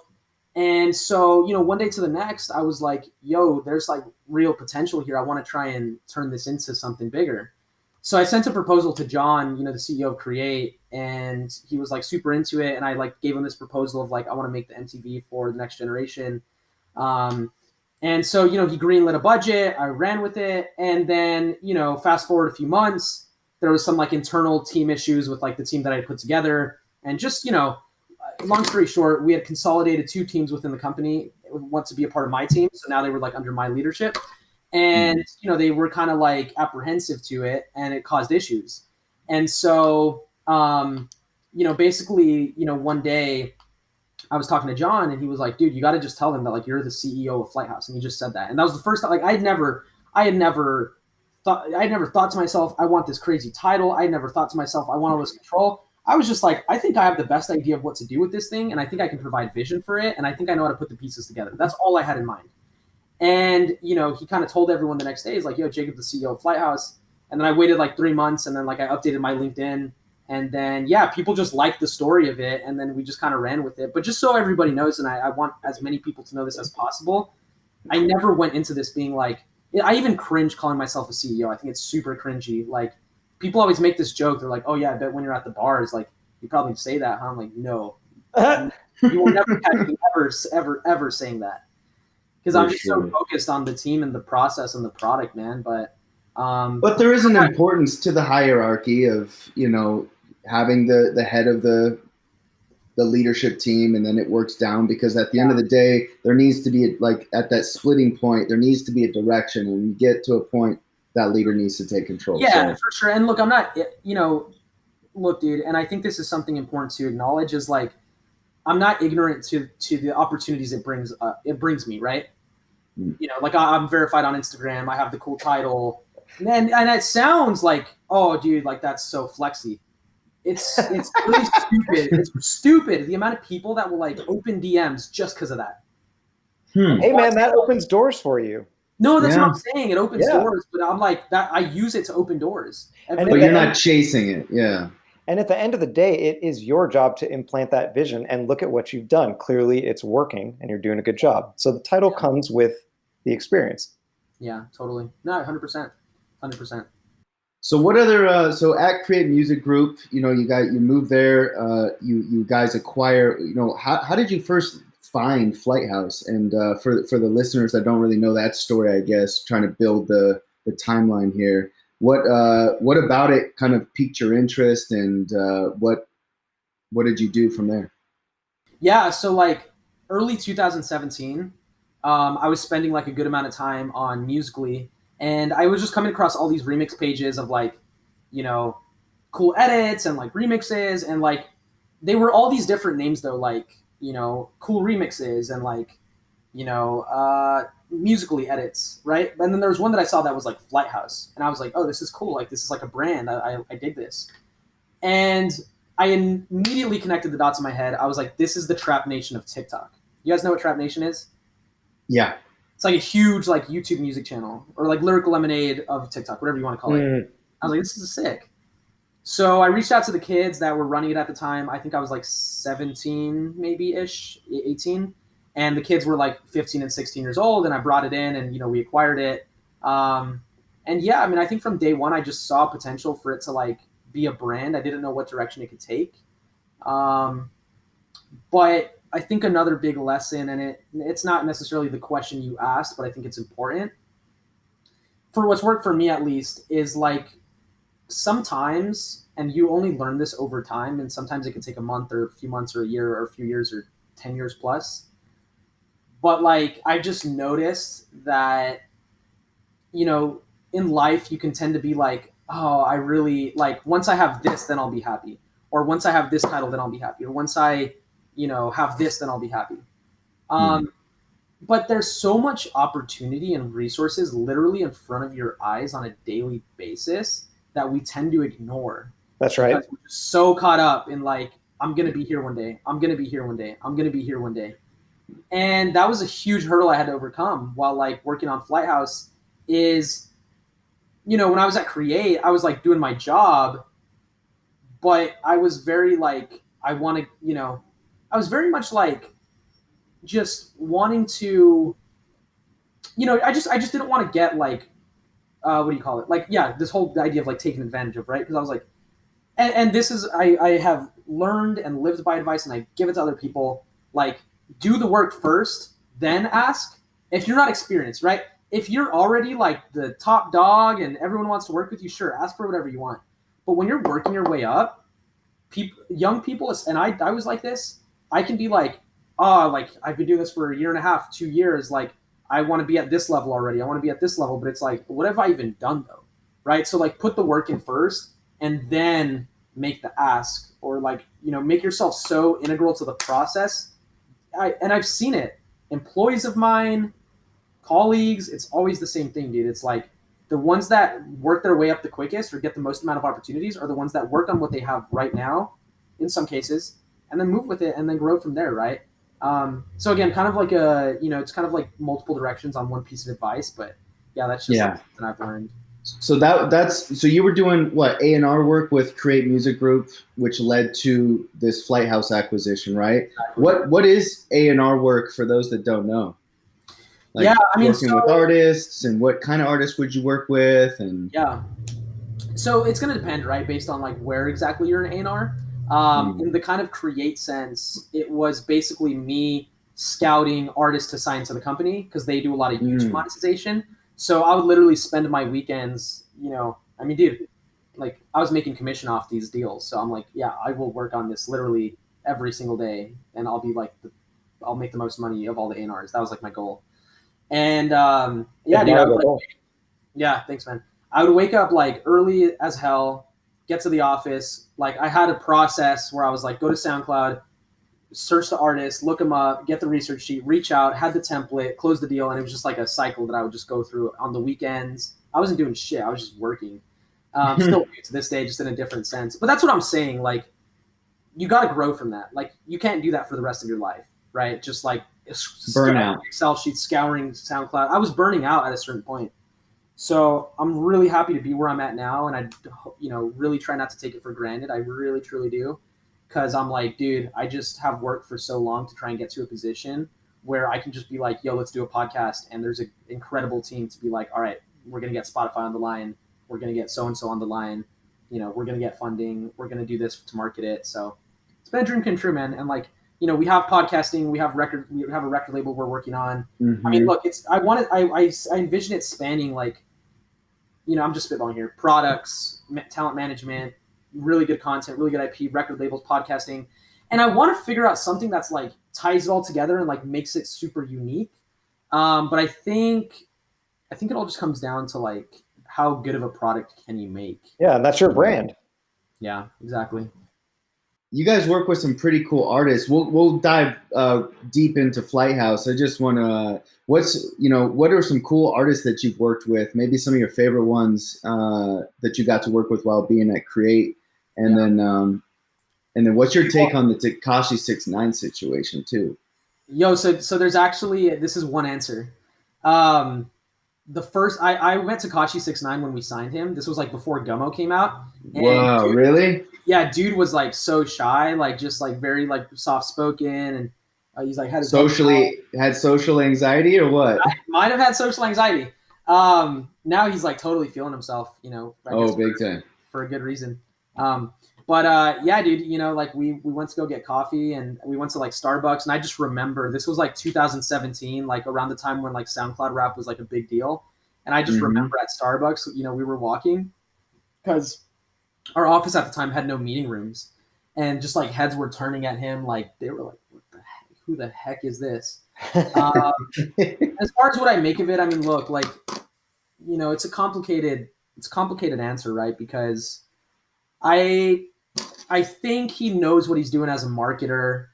And so, one day to the next, I was like, yo, there's like real potential here. I want to try and turn this into something bigger. So I sent a proposal to John, the CEO of Create, and he was like super into it. And I like gave him this proposal of like, I want to make the MTV for the next generation. And so, he greenlit a budget. I ran with it. And then, fast forward a few months, there was some like internal team issues with like the team that I put together. And just, long story short, we had consolidated 2 teams within the company who want to be a part of my team. So now they were like under my leadership. And, they were kind of like apprehensive to it, and it caused issues. And so, basically, one day I was talking to John, and he was like, dude, you got to just tell them that like, you're the CEO of Flighthouse. And he just said that. And that was the first time, like, I had never thought to myself, I want this crazy title. I had never thought to myself, I want all this control. I was just like, I think I have the best idea of what to do with this thing, and I think I can provide vision for it, and I think I know how to put the pieces together. That's all I had in mind. And, you know, he kind of told everyone the next day, he's like, yo, Jacob, the CEO of Flighthouse. And then I waited like 3 months, and then like I updated my LinkedIn. And then, yeah, people just liked the story of it, and then we just kind of ran with it. But just so everybody knows, and I want as many people to know this as possible, I never went into this being like, I even cringe calling myself a CEO. I think it's super cringy. Like, people always make this joke. They're like, oh, yeah, I bet when you're at the bars, like, you probably say that, huh? I'm like, no. You will never catch me ever saying that. Because I'm just so focused on the team and the process and the product, man. But there is an importance to the hierarchy of, you know, having the head of the leadership team, and then it works down, because at the end of the day, there needs to be, like, at that splitting point, there needs to be a direction, and you get to a point that leader needs to take control. Yeah, for sure. And look, I'm not, you know, look, dude, and I think this is something important to acknowledge, is like, I'm not ignorant to the opportunities it brings me, right? You know, like, I'm verified on Instagram. I have the cool title, and it sounds like, oh, dude, like, that's so flexy. It's really stupid. It's stupid the amount of people that will like open DMs just because of that. Hey, man, that opens doors for you. No, that's what I'm saying. It opens doors, but I'm like, that I use it to open doors. But you're not chasing it. Yeah. And at the end of the day, it is your job to implant that vision, and look at what you've done. Clearly it's working and you're doing a good job. So the title comes with the experience. Yeah, totally. No, 100%. 100%. So what other, so at Create Music Group, you know, you move there, you guys acquire, you know, how did you first find Flighthouse? And for the listeners that don't really know that story, I guess, trying to build the timeline here, what about it kind of piqued your interest, and what did you do from there? Yeah, so like early 2017, I was spending like a good amount of time on Musical.ly. And I was just coming across all these remix pages of like, you know, cool edits and like remixes, and like they were all these different names though, like, you know, cool remixes and like, you know, Musical.ly edits, right? And then there was one that I saw that was like Flighthouse, and I was like, oh, this is cool. Like, this is like a brand. I dig this. And I immediately connected the dots in my head. I was like, this is the Trap Nation of TikTok. You guys know what Trap Nation is? Yeah. It's like a huge like YouTube music channel, or like Lyrical Lemonade of TikTok, whatever you want to call it. I was like, this is sick. So I reached out to the kids that were running it at the time. I think I was like 17, maybe ish, 18. And the kids were like 15 and 16 years old. And I brought it in, and, you know, we acquired it. And yeah, I mean, I think from day one, I just saw potential for it to like be a brand. I didn't know what direction it could take. But I think another big lesson, and it's not necessarily the question you asked, but I think it's important. For what's worked for me, at least, is like sometimes, and you only learn this over time, and sometimes it can take a month or a few months or a year or a few years or 10 years plus. But like, I just noticed that, you know, in life, you can tend to be like, oh, I really like, once I have this, then I'll be happy. Or once I have this title, then I'll be happy. Or once I, you know, have this, then I'll be happy. But there's so much opportunity and resources literally in front of your eyes on a daily basis that we tend to ignore. That's right. Because we're just so caught up in like, I'm going to be here one day. I'm going to be here one day. I'm going to be here one day. And that was a huge hurdle I had to overcome while like working on Flighthouse. Is, you know, when I was at Create, I was like doing my job, but I was very like, I want to, you know, I was very much like just wanting to, you know, I just didn't want to get like, what do you call it? Like, yeah, this whole idea of like taking advantage of, right? Because I was like, and this is, I have learned and lived by advice, and I give it to other people, like, do the work first, then ask. If you're not experienced, right? If you're already like the top dog and everyone wants to work with you, sure, ask for whatever you want. But when you're working your way up, young people, and I was like this, I can be like, oh, like I've been doing this for a year and a half, 2 years. Like, I want to be at this level already. I want to be at this level, but it's like, what have I even done though? Right? So like, put the work in first, and then make the ask, or like, you know, make yourself so integral to the process. And I've seen it. Employees of mine, colleagues, it's always the same thing, dude. It's like the ones that work their way up the quickest or get the most amount of opportunities are the ones that work on what they have right now in some cases, and then move with it and then grow from there, right? So again, kind of like it's kind of like multiple directions on one piece of advice, but yeah, that's just something I've learned. So so you were doing what, A&R work with Create Music Group, which led to this Flighthouse acquisition, right? Exactly. What is A&R work for those that don't know? Like, yeah, I mean, working with artists, and what kind of artists would you work with? And yeah, so it's going to depend, right, based on like where exactly you're in A&R. In the kind of create sense, it was basically me scouting artists to sign to the company because they do a lot of YouTube monetization. So I would literally spend my weekends, I mean, dude, like I was making commission off these deals. So I'm like, yeah, I will work on this literally every single day, and I'll be like, I'll make the most money of all the A&Rs. That was like my goal. And yeah, dude, I was like, yeah, thanks, man. I would wake up like early as hell, get to the office. Like I had a process where I was like, go to SoundCloud, search the artist, look them up, get the research sheet, reach out, had the template, close the deal. And it was just like a cycle that I would just go through on the weekends. I wasn't doing shit. I was just working. Still to this day, just in a different sense. But that's what I'm saying. Like, you got to grow from that. Like, you can't do that for the rest of your life, right? Just like burnout, Excel sheets, scouring SoundCloud. I was burning out at a certain point. So I'm really happy to be where I'm at now, and I, really try not to take it for granted. I really, truly do, because I'm like, dude, I just have worked for so long to try and get to a position where I can just be like, yo, let's do a podcast, and there's an incredible team to be like, all right, we're gonna get Spotify on the line, we're gonna get so and so on the line, we're gonna get funding, we're gonna do this to market it. So it's been a dream come true, man. And like, we have podcasting, we have a record label we're working on. I mean, look, I envision it spanning like, I'm just spitballing here, products, talent management, really good content, really good IP, record labels, podcasting. And I want to figure out something that's like ties it all together and like makes it super unique. But I think it all just comes down to like, how good of a product can you make? Yeah, and that's your brand. Yeah, exactly. You guys work with some pretty cool artists. We'll dive deep into Flighthouse. I just want to, what are some cool artists that you've worked with? Maybe some of your favorite ones that you got to work with while being at Create, and then what's your take on the Tekashi 6ix9ine situation too? Yo, so there's actually, this is one answer. The first, I went to Tekashi 6ix9ine when we signed him. This was like before Gummo came out. And wow, really? Yeah, dude was like so shy, like just like very like soft spoken, and he's like had social anxiety or what? Might have had social anxiety. Now he's like totally feeling himself, big time, for a good reason. But yeah, dude, like we went to go get coffee, and we went to like Starbucks, and I just remember this was like 2017, like around the time when like SoundCloud rap was like a big deal, and I just remember at Starbucks, we were walking because our office at the time had no meeting rooms, and just like heads were turning at him, like they were like, "What the heck? Who the heck is this?" As far as what I make of it, I mean, look, like, it's a complicated answer, right? Because I think he knows what he's doing as a marketer.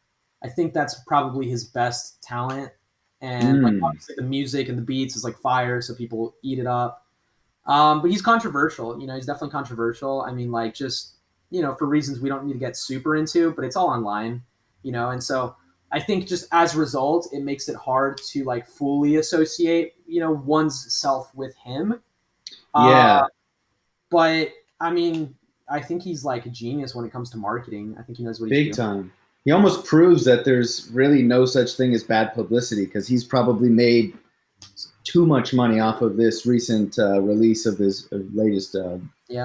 I think that's probably his best talent, and like obviously the music and the beats is like fire, so people eat it up. But he's controversial, he's definitely controversial. I mean, like, just, for reasons we don't need to get super into, but it's all online, and so I think just as a result, it makes it hard to like fully associate, one's self with him. Yeah. But I mean, I think he's like a genius when it comes to marketing. I think he knows what he's doing. Big time. He almost proves that there's really no such thing as bad publicity, because he's probably made too much money off of this recent release of his latest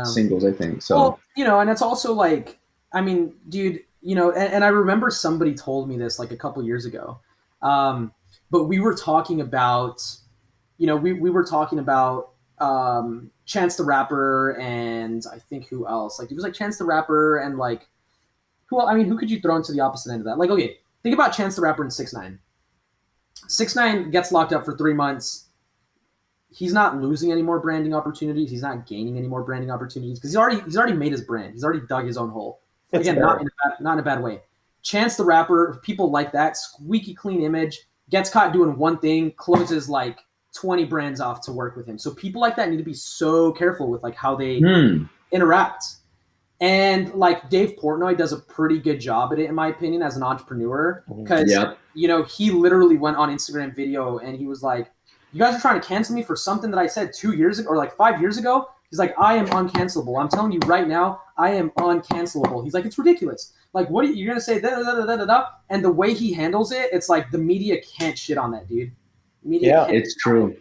singles, I think. So, well, and it's also like, I mean, dude, and I remember somebody told me this like a couple years ago, but we were talking about, we were talking about Chance the Rapper, and I think who else? Like, it was like Chance the Rapper and like, who could you throw into the opposite end of that? Like, okay, think about Chance the Rapper and 6ix9ine. 6ix9ine gets locked up for 3 months. He's not losing any more branding opportunities. He's not gaining any more branding opportunities because he's already made his brand. He's already dug his own hole. Again, not in a bad way. Chance the Rapper, people like that, squeaky clean image, gets caught doing one thing, closes like 20 brands off to work with him. So people like that need to be so careful with like how they interact. And like Dave Portnoy does a pretty good job at it, in my opinion, as an entrepreneur, because he literally went on Instagram video and he was like, "You guys are trying to cancel me for something that I said 2 years ago or like 5 years ago." He's like, "I am uncancelable. I'm telling you right now, I am uncancelable." He's like, "It's ridiculous. Like, what are you're gonna say?" Da, da, da, da, da, da. And the way he handles it, it's like the media can't shit on that dude. It's true.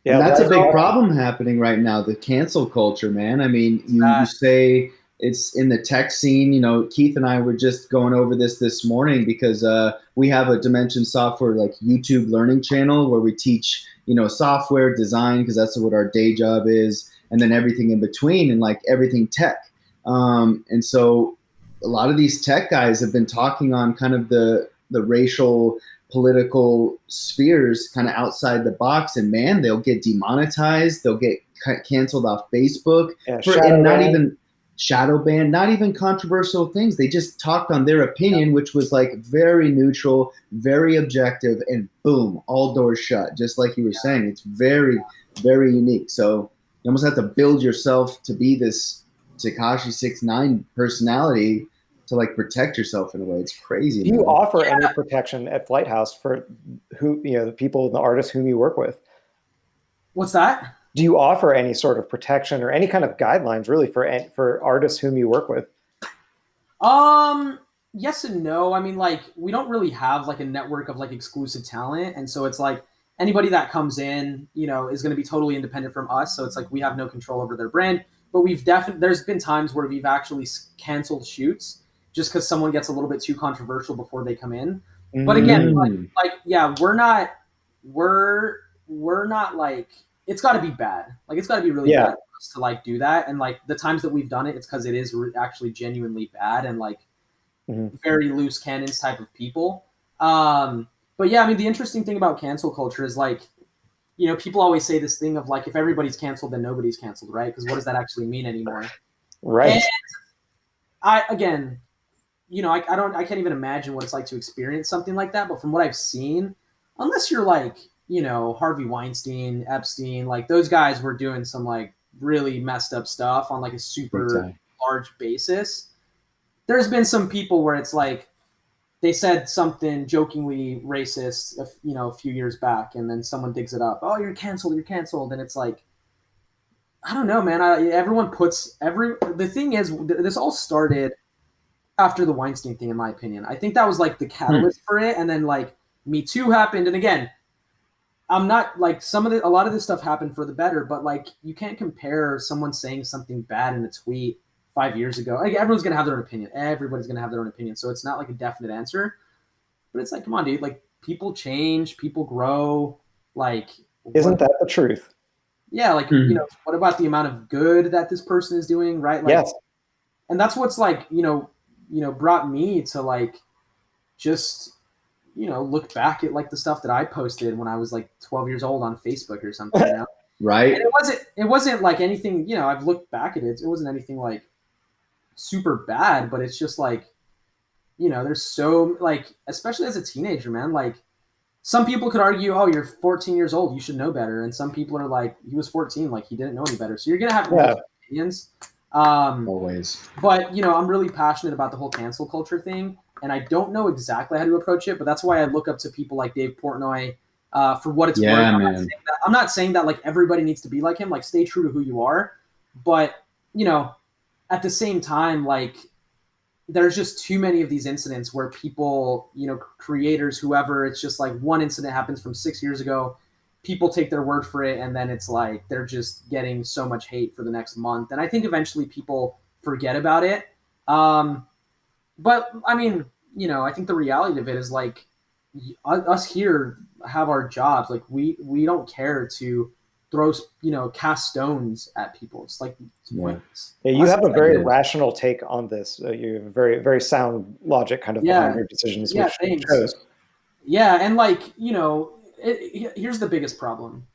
Yeah, and that's a big problem happening right now. The cancel culture, man. I mean, you say. It's in the tech scene. You know, Keith and I were just going over this morning because we have a Dimension Software like YouTube learning channel where we teach, software design because that's what our day job is, and then everything in between and like everything tech. And so a lot of these tech guys have been talking on kind of the racial, political spheres kind of outside the box, and man, they'll get demonetized. They'll get canceled off Facebook and not even shadow ban, not even controversial things. They just talked on their opinion, which was like very neutral, very objective, and boom, all doors shut. Just like you were saying, it's very, very unique. So you almost have to build yourself to be this Tekashi 6ix9ine personality to like protect yourself in a way. It's crazy. Do you offer any protection at Flighthouse for the people, the artists whom you work with? What's that? Do you offer any sort of protection or any kind of guidelines really for artists whom you work with? Yes and no. I mean, like, we don't really have like a network of like exclusive talent. And so it's like anybody that comes in, is going to be totally independent from us. So it's like we have no control over their brand. But there's been times where we've actually canceled shoots just because someone gets a little bit too controversial before they come in. But again, we're not like, it's got to be bad. Like, it's got to be really bad for us to like do that. And like the times that we've done it, it's because it is actually genuinely bad and like very loose cannons type of people. But yeah, I mean, the interesting thing about cancel culture is like, people always say this thing of like, if everybody's canceled, then nobody's canceled, right? Because what does that actually mean anymore? Right. And I can't even imagine what it's like to experience something like that. But from what I've seen, unless you're like, Harvey Weinstein, Epstein, like those guys were doing some like really messed up stuff on like a super large basis. There's been some people where it's like they said something jokingly racist, a few years back, and then someone digs it up. Oh, you're canceled. And it's like, I don't know, man. The thing is, this all started after the Weinstein thing, in my opinion. I think that was like the catalyst for it. And then like Me Too happened. And again, I'm not like a lot of this stuff happened for the better, but like you can't compare someone saying something bad in a tweet 5 years ago. Like everyone's going to have their own opinion. Everybody's going to have their own opinion. So it's not like a definite answer, but it's like, come on, dude, like people change, people grow. Like, isn't that the truth? Yeah. Like, what about the amount of good that this person is doing? Right. Like, yes. And that's what's like, brought me to like, just, look back at like the stuff that I posted when I was like 12 years old on Facebook or something. Right. And it wasn't like anything, I've looked back at it. It wasn't anything like super bad, but it's just like, there's so like, especially as a teenager, man, like some people could argue, oh, you're 14 years old, you should know better. And some people are like, he was 14, like he didn't know any better. So you're going to have opinions. Always. But, I'm really passionate about the whole cancel culture thing. And I don't know exactly how to approach it, but that's why I look up to people like Dave Portnoy for what it's worth. I'm not saying that like everybody needs to be like him, like stay true to who you are. But, at the same time, like there's just too many of these incidents where people, creators, whoever, it's just like one incident happens from 6 years ago. People take their word for it. And then it's like they're just getting so much hate for the next month. And I think eventually people forget about it. But I mean, I think the reality of it is like us here have our jobs. Like we don't care to throw, cast stones at people. It's like, it's pointless. Yeah, you have a very rational take on this. You have a very, very sound logic kind of behind your decisions. Yeah, thanks. Yeah. And like, here's the biggest problem.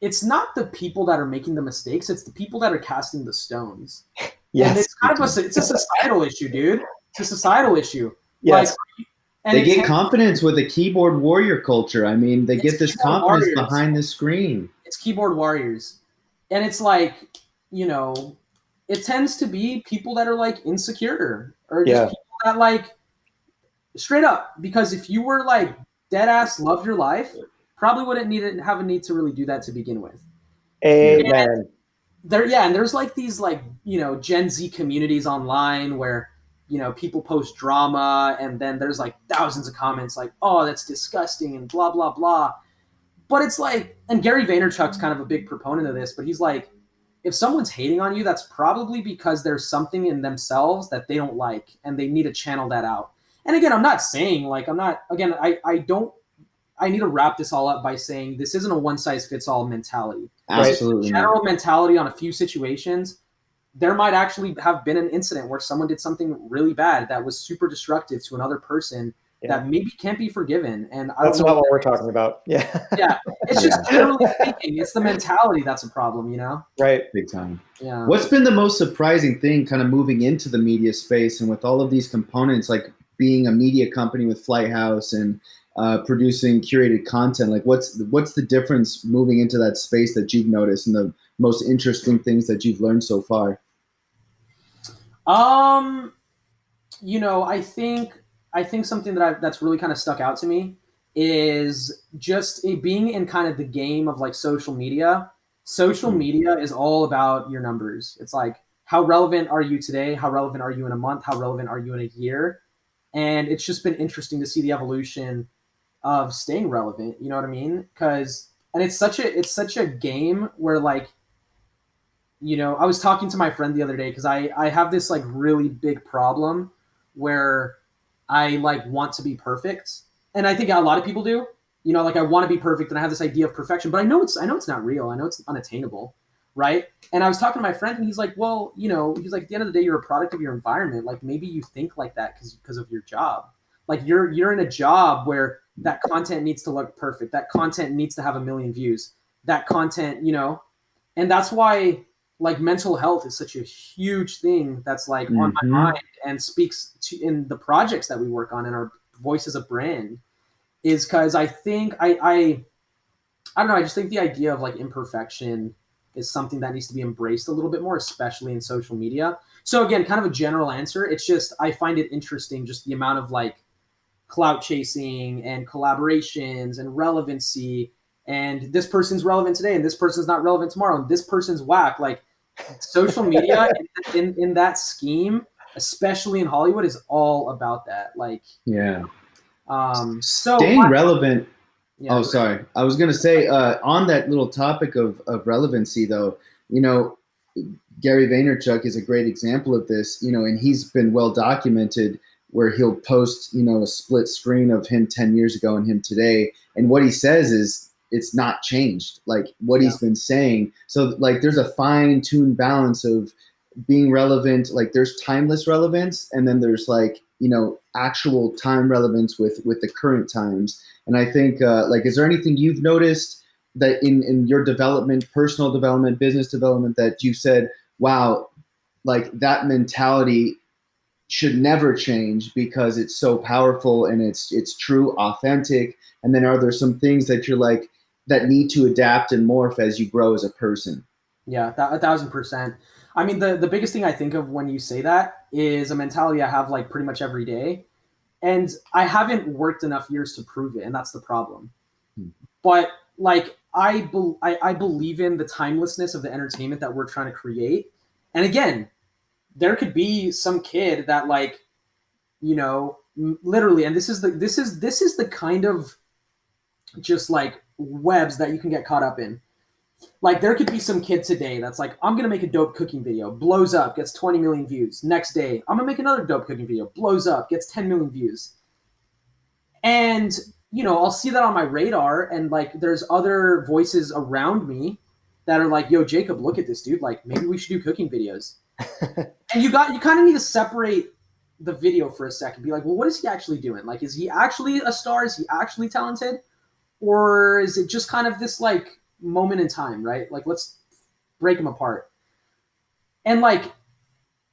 It's not the people that are making the mistakes. It's the people that are casting the stones. Yes. And it's kind of it's a societal issue, dude. It's a societal issue. Yes. Like, they get confidence with a keyboard warrior culture. I mean, they get this confidence behind the screen. It's keyboard warriors. And it's like, it tends to be people that are like insecure or just people that like straight up, because if you were like dead ass loved your life, probably wouldn't have a need to really do that to begin with. Amen. And there's like these like, you know, Gen Z communities online where, you know, people post drama and then there's like thousands of comments like, oh, that's disgusting and blah, blah, blah. But it's like, and Gary Vaynerchuk's kind of a big proponent of this, but he's like, if someone's hating on you, that's probably because there's something in themselves that they don't like and they need to channel that out. And again, I'm not saying like, I need to wrap this all up by saying this isn't a one size fits all mentality. Absolutely. General mentality on a few situations. There might actually have been an incident where someone did something really bad that was super destructive to another person that maybe can't be forgiven. And that's not what we're talking about. Yeah. Yeah. It's just generally speaking, it's the mentality that's a problem, you know? Right. Big time. Yeah. What's been the most surprising thing kind of moving into the media space and with all of these components, like being a media company with Flighthouse and producing curated content? Like what's the difference moving into that space that you've noticed and the most interesting things that you've learned so far? You know, I think something that's really kind of stuck out to me is just being in kind of the game of like social media. Social media is all about your numbers. It's like, how relevant are you today? How relevant are you in a month? How relevant are you in a year? And it's just been interesting to see the evolution of staying relevant. You know what I mean? And it's such a game where like, you know, I was talking to my friend the other day because I have this like really big problem where I like want to be perfect. And I think a lot of people do, you know, like I want to be perfect and I have this idea of perfection, but I know it's not real. I know it's unattainable. Right. And I was talking to my friend and he's like, well, you know, he's like, at the end of the day, you're a product of your environment. Like maybe you think like that because of your job. Like you're in a job where that content needs to look perfect. That content needs to have 1 million views. That content, you know, and that's why like mental health is such a huge thing that's like on my mind and speaks to in the projects that we work on and our voice as a brand is because I think I don't know, I just think the idea of like imperfection is something that needs to be embraced a little bit more, especially in social media. So again, kind of a general answer. It's just, I find it interesting, just the amount of like clout chasing and collaborations and relevancy, and this person's relevant today and this person's not relevant tomorrow and this person's whack. Like social media in that scheme, especially in Hollywood, is all about that. Like, staying relevant. Yeah, oh, sorry. I was going to say on that little topic of relevancy, though, you know, Gary Vaynerchuk is a great example of this, you know, and he's been well documented where he'll post, you know, a split screen of him 10 years ago and him today. And what he says is it's not changed, like what he's been saying. So like there's a fine-tuned balance of being relevant. Like there's timeless relevance and then there's like, you know, actual time relevance with the current times. And I think like, is there anything you've noticed that in your development, personal development, business development, that you said, wow, like that mentality should never change because it's so powerful and it's true, authentic? And then are there some things that you're like, that need to adapt and morph as you grow as a person? Yeah, 1,000%. I mean, the biggest thing I think of when you say that is a mentality I have like pretty much every day. And I haven't worked enough years to prove it, and that's the problem. But like I believe in the timelessness of the entertainment that we're trying to create. And again, there could be some kid that like, you know, literally, and this is the kind of just like webs that you can get caught up in. Like there could be some kid today that's like, I'm going to make a dope cooking video, blows up, gets 20 million views. Next day, I'm going to make another dope cooking video, blows up, gets 10 million views. And, you know, I'll see that on my radar and like there's other voices around me that are like, yo, Jacob, look at this dude. Like maybe we should do cooking videos. And you kind of need to separate the video for a second. Be like, well, what is he actually doing? Like, is he actually a star? Is he actually talented? Or is it just kind of this like moment in time, right? Like, let's break them apart. And like,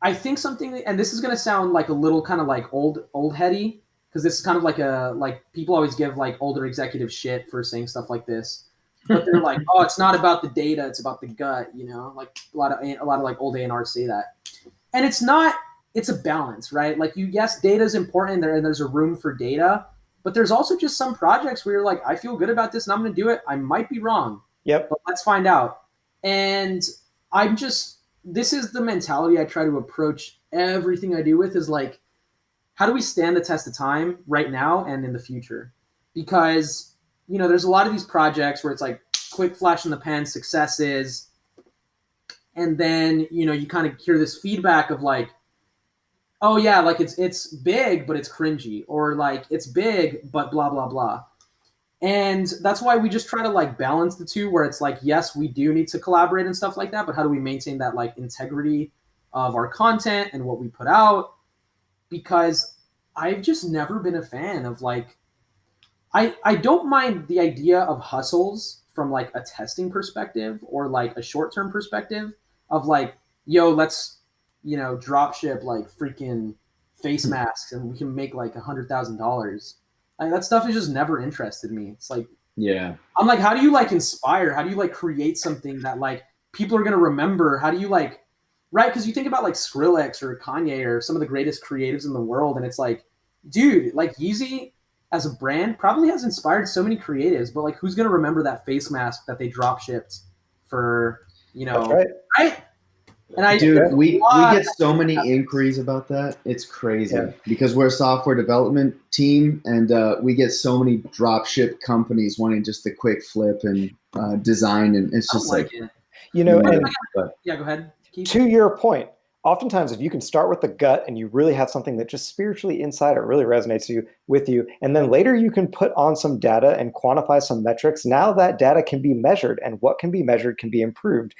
I think something, and this is going to sound like a little kind of like old heady, because this is kind of like like people always give like older executives shit for saying stuff like this. but they're like, oh, it's not about the data, it's about the gut, you know, like a lot of like old A&Rs say that. And it's not, it's a balance, right? Like yes, data is important there, and there's a room for data, but there's also just some projects where you're like, I feel good about this and I'm going to do it. I might be wrong. Yep. But let's find out. And this is the mentality I try to approach everything I do with, is like, how do we stand the test of time right now and in the future? Because, you know, there's a lot of these projects where it's like quick flash in the pan successes. And then, you know, you kind of hear this feedback of like, oh yeah, like it's big, but it's cringy, or like it's big, but blah, blah, blah. And that's why we just try to like balance the two, where it's like, yes, we do need to collaborate and stuff like that, but how do we maintain that like integrity of our content and what we put out? Because I've just never been a fan of like, I don't mind the idea of hustles from like a testing perspective or like a short-term perspective of like, yo, let's, you know, drop ship like freaking face masks and we can make like $100,000. Like that stuff has just never interested me. It's like, yeah, I'm like, how do you like inspire? How do you like create something that like people are going to remember? How do you like, right? Because you think about like Skrillex or Kanye or some of the greatest creatives in the world, and it's like, dude, like Yeezy as a brand probably has inspired so many creatives, but like who's going to remember that face mask that they drop shipped for, you know, right? And dude, we get so many inquiries about that. It's crazy because we're a software development team, and we get so many drop ship companies wanting just the quick flip and design, and it's just like it. You know, and yeah, go ahead. To your point, oftentimes if you can start with the gut and you really have something that just spiritually inside it really resonates with you, and then later you can put on some data and quantify some metrics, now that data can be measured, and what can be measured can be improved.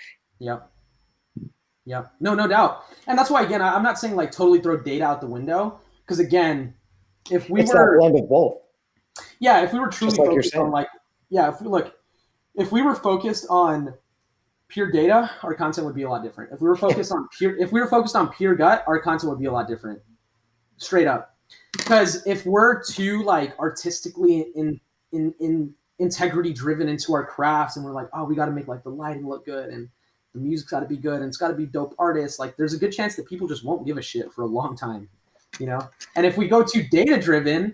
Yeah, no doubt. And that's why, again, I'm not saying like totally throw data out the window, because again, if we it's were that blend of both. Yeah, if we were truly like focused on like, yeah, if we were focused on pure data, our content would be a lot different. If we were focused on pure gut, our content would be a lot different. Straight up. Because if we're too like artistically in integrity driven into our crafts, and we're like, oh, we got to make like the lighting look good and the music's got to be good and it's got to be dope artists, like there's a good chance that people just won't give a shit for a long time, you know? And if we go too data driven,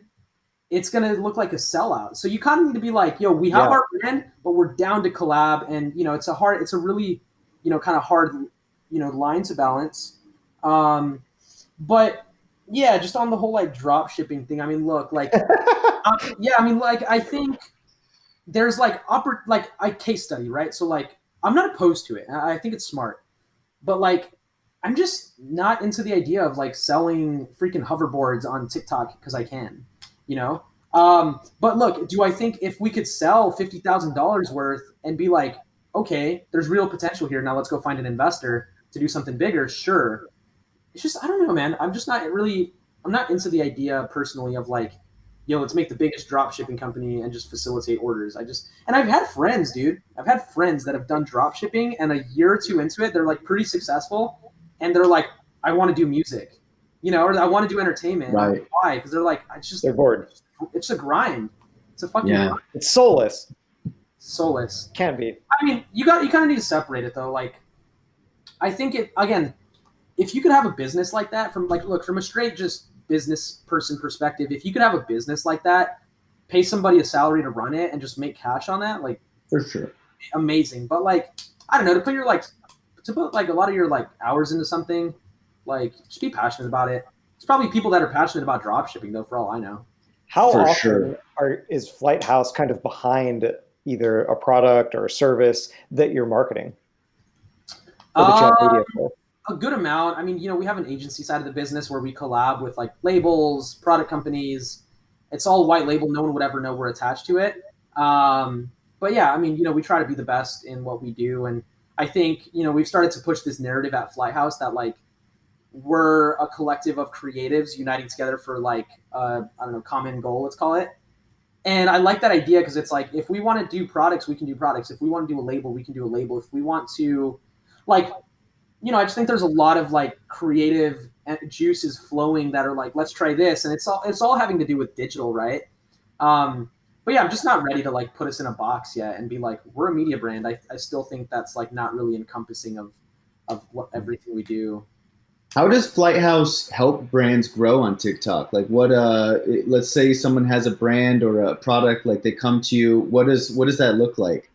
it's going to look like a sellout. So you kind of need to be like, yo, we have our brand, but we're down to collab. And, you know, it's a really, you know, kind of hard, you know, line to balance. But yeah, just on the whole, like drop shipping thing. I mean, look, like, I think there's like a case study, right? So like, I'm not opposed to it. I think it's smart, but like, I'm just not into the idea of like selling freaking hoverboards on TikTok because I can, you know? But look, do I think if we could sell $50,000 worth and be like, okay, there's real potential here. Now let's go find an investor to do something bigger. Sure. It's just, I don't know, man. I'm not into the idea personally of like, yo, let's make the biggest drop shipping company and just facilitate orders. And I've had friends, dude. I've had friends that have done drop shipping, and a year or two into it, they're like pretty successful. And they're like, I want to do music, you know, or I want to do entertainment. Right. Why? Because they're like, they're bored. It's a grind. It's a fucking grind. It's soulless. Soulless. Can be. I mean, you kind of need to separate it though. Like, I think if you could have a business like that from a straight just business person perspective, if you could have a business like that, pay somebody a salary to run it and just make cash on that, like for sure, amazing. But like, I don't know, to put a lot of your like hours into something, like just be passionate about it. It's probably people that are passionate about drop shipping though, for all I know. How often is Flighthouse kind of behind either a product or a service that you're marketing? A good amount. I mean, you know, we have an agency side of the business where we collab with like labels, product companies. It's all white label. No one would ever know we're attached to it. But yeah, I mean, you know, we try to be the best in what we do. And I think, you know, we've started to push this narrative at Flighthouse that like we're a collective of creatives uniting together for like, I don't know, common goal, let's call it. And I like that idea because it's like, if we want to do products, we can do products. If we want to do a label, we can do a label. If we want to like, you know, I just think there's a lot of like creative juices flowing that are like, let's try this. And it's all having to do with digital, right? but yeah, I'm just not ready to like put us in a box yet and be like, we're a media brand. I still think that's like not really encompassing of what everything we do. How does Flighthouse help brands grow on TikTok? Like what let's say someone has a brand or a product, like they come to you, what does that look like?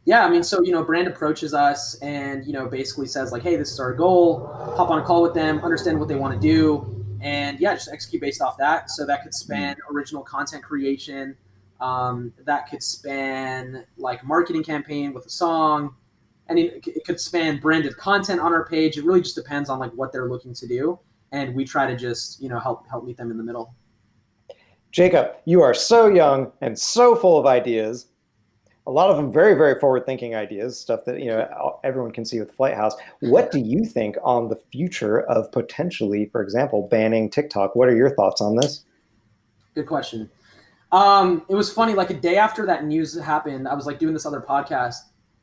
Yeah, I mean, so, brand approaches us and, basically says like, hey, this is our goal, hop on a call with them, understand what they want to do, and yeah, just execute based off that. So that could span original content creation, that could span like marketing campaign with a song, and it could span branded content on our page. It really just depends on like what they're looking to do, and we try to just, help meet them in the middle. Jacob, you are so young and so full of ideas. A lot of them very, very forward-thinking ideas, stuff that everyone can see with Flighthouse. What do you think on the future of potentially, for example, banning TikTok? What are your thoughts on this? Good question. It was funny. Like a day after that news happened, I was like doing this other podcast,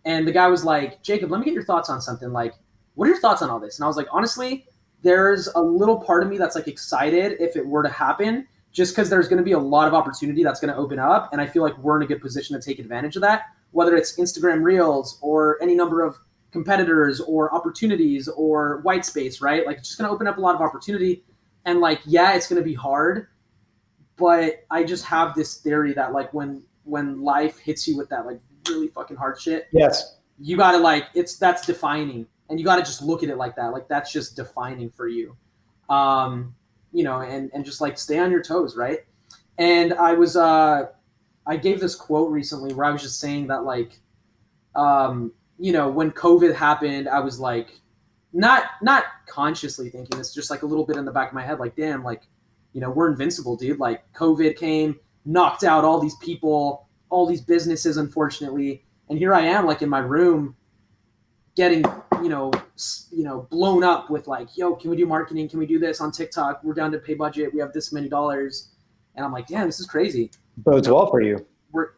and the guy was like, "Jacob, let me get your thoughts on something. Like, what are your thoughts on all this?" And I was like, honestly, there's a little part of me that's like excited if it were to happen, just because there's going to be a lot of opportunity that's going to open up. And I feel like we're in a good position to take advantage of that, whether it's Instagram Reels or any number of competitors or opportunities or white space, right? Like it's just going to open up a lot of opportunity. And like, yeah, it's going to be hard, but I just have this theory that like when life hits you with that like really fucking hard shit, yes, you got to like, that's defining, and you got to just look at it like that. Like that's just defining for you. And just like stay on your toes, right? And I gave this quote recently where I was just saying that like, when COVID happened, I was like, not consciously thinking this, just like a little bit in the back of my head, like, damn, like, we're invincible, dude. Like COVID came, knocked out all these people, all these businesses, unfortunately. And here I am like in my room getting, blown up with like, yo, can we do marketing? Can we do this on TikTok? We're down to pay budget. We have this many dollars. And I'm like, damn, this is crazy. Bodes well for you. We're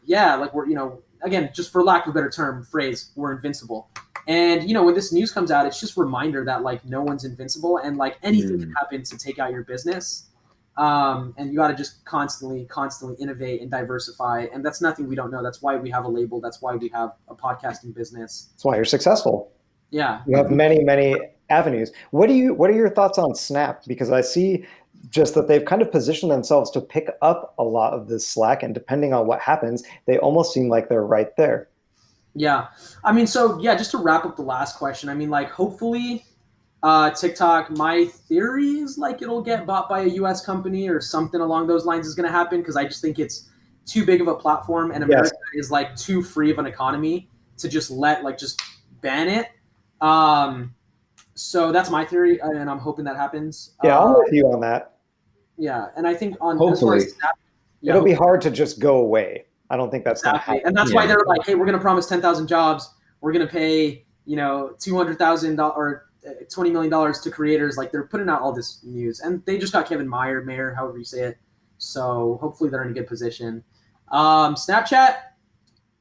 again, just for lack of a better phrase, we're invincible. And, when this news comes out, it's just a reminder that like no one's invincible and like anything can happen to take out your business. And you got to just constantly innovate and diversify. And that's nothing we don't know. That's why we have a label. That's why we have a podcasting business. That's why you're successful. Yeah. You have many, many avenues. What are your thoughts on Snap? Because I see just that they've kind of positioned themselves to pick up a lot of this slack, and depending on what happens, they almost seem like they're right there. Yeah. I mean, so yeah, just to wrap up the last question, I mean, like hopefully TikTok, my theory is like it'll get bought by a US company or something along those lines is going to happen, because I just think it's too big of a platform, and America is like too free of an economy to just just ban it. So that's my theory, and I'm hoping that happens. Yeah, I'm with you on that. Yeah, and I think hopefully it'll be hard to just go away. I don't think that's exactly, and that's why they're like, hey, we're going to promise 10,000 jobs. We're going to pay $200,000 or $20 million to creators. Like they're putting out all this news, and they just got Kevin Mayer, however you say it. So hopefully they're in a good position. Snapchat.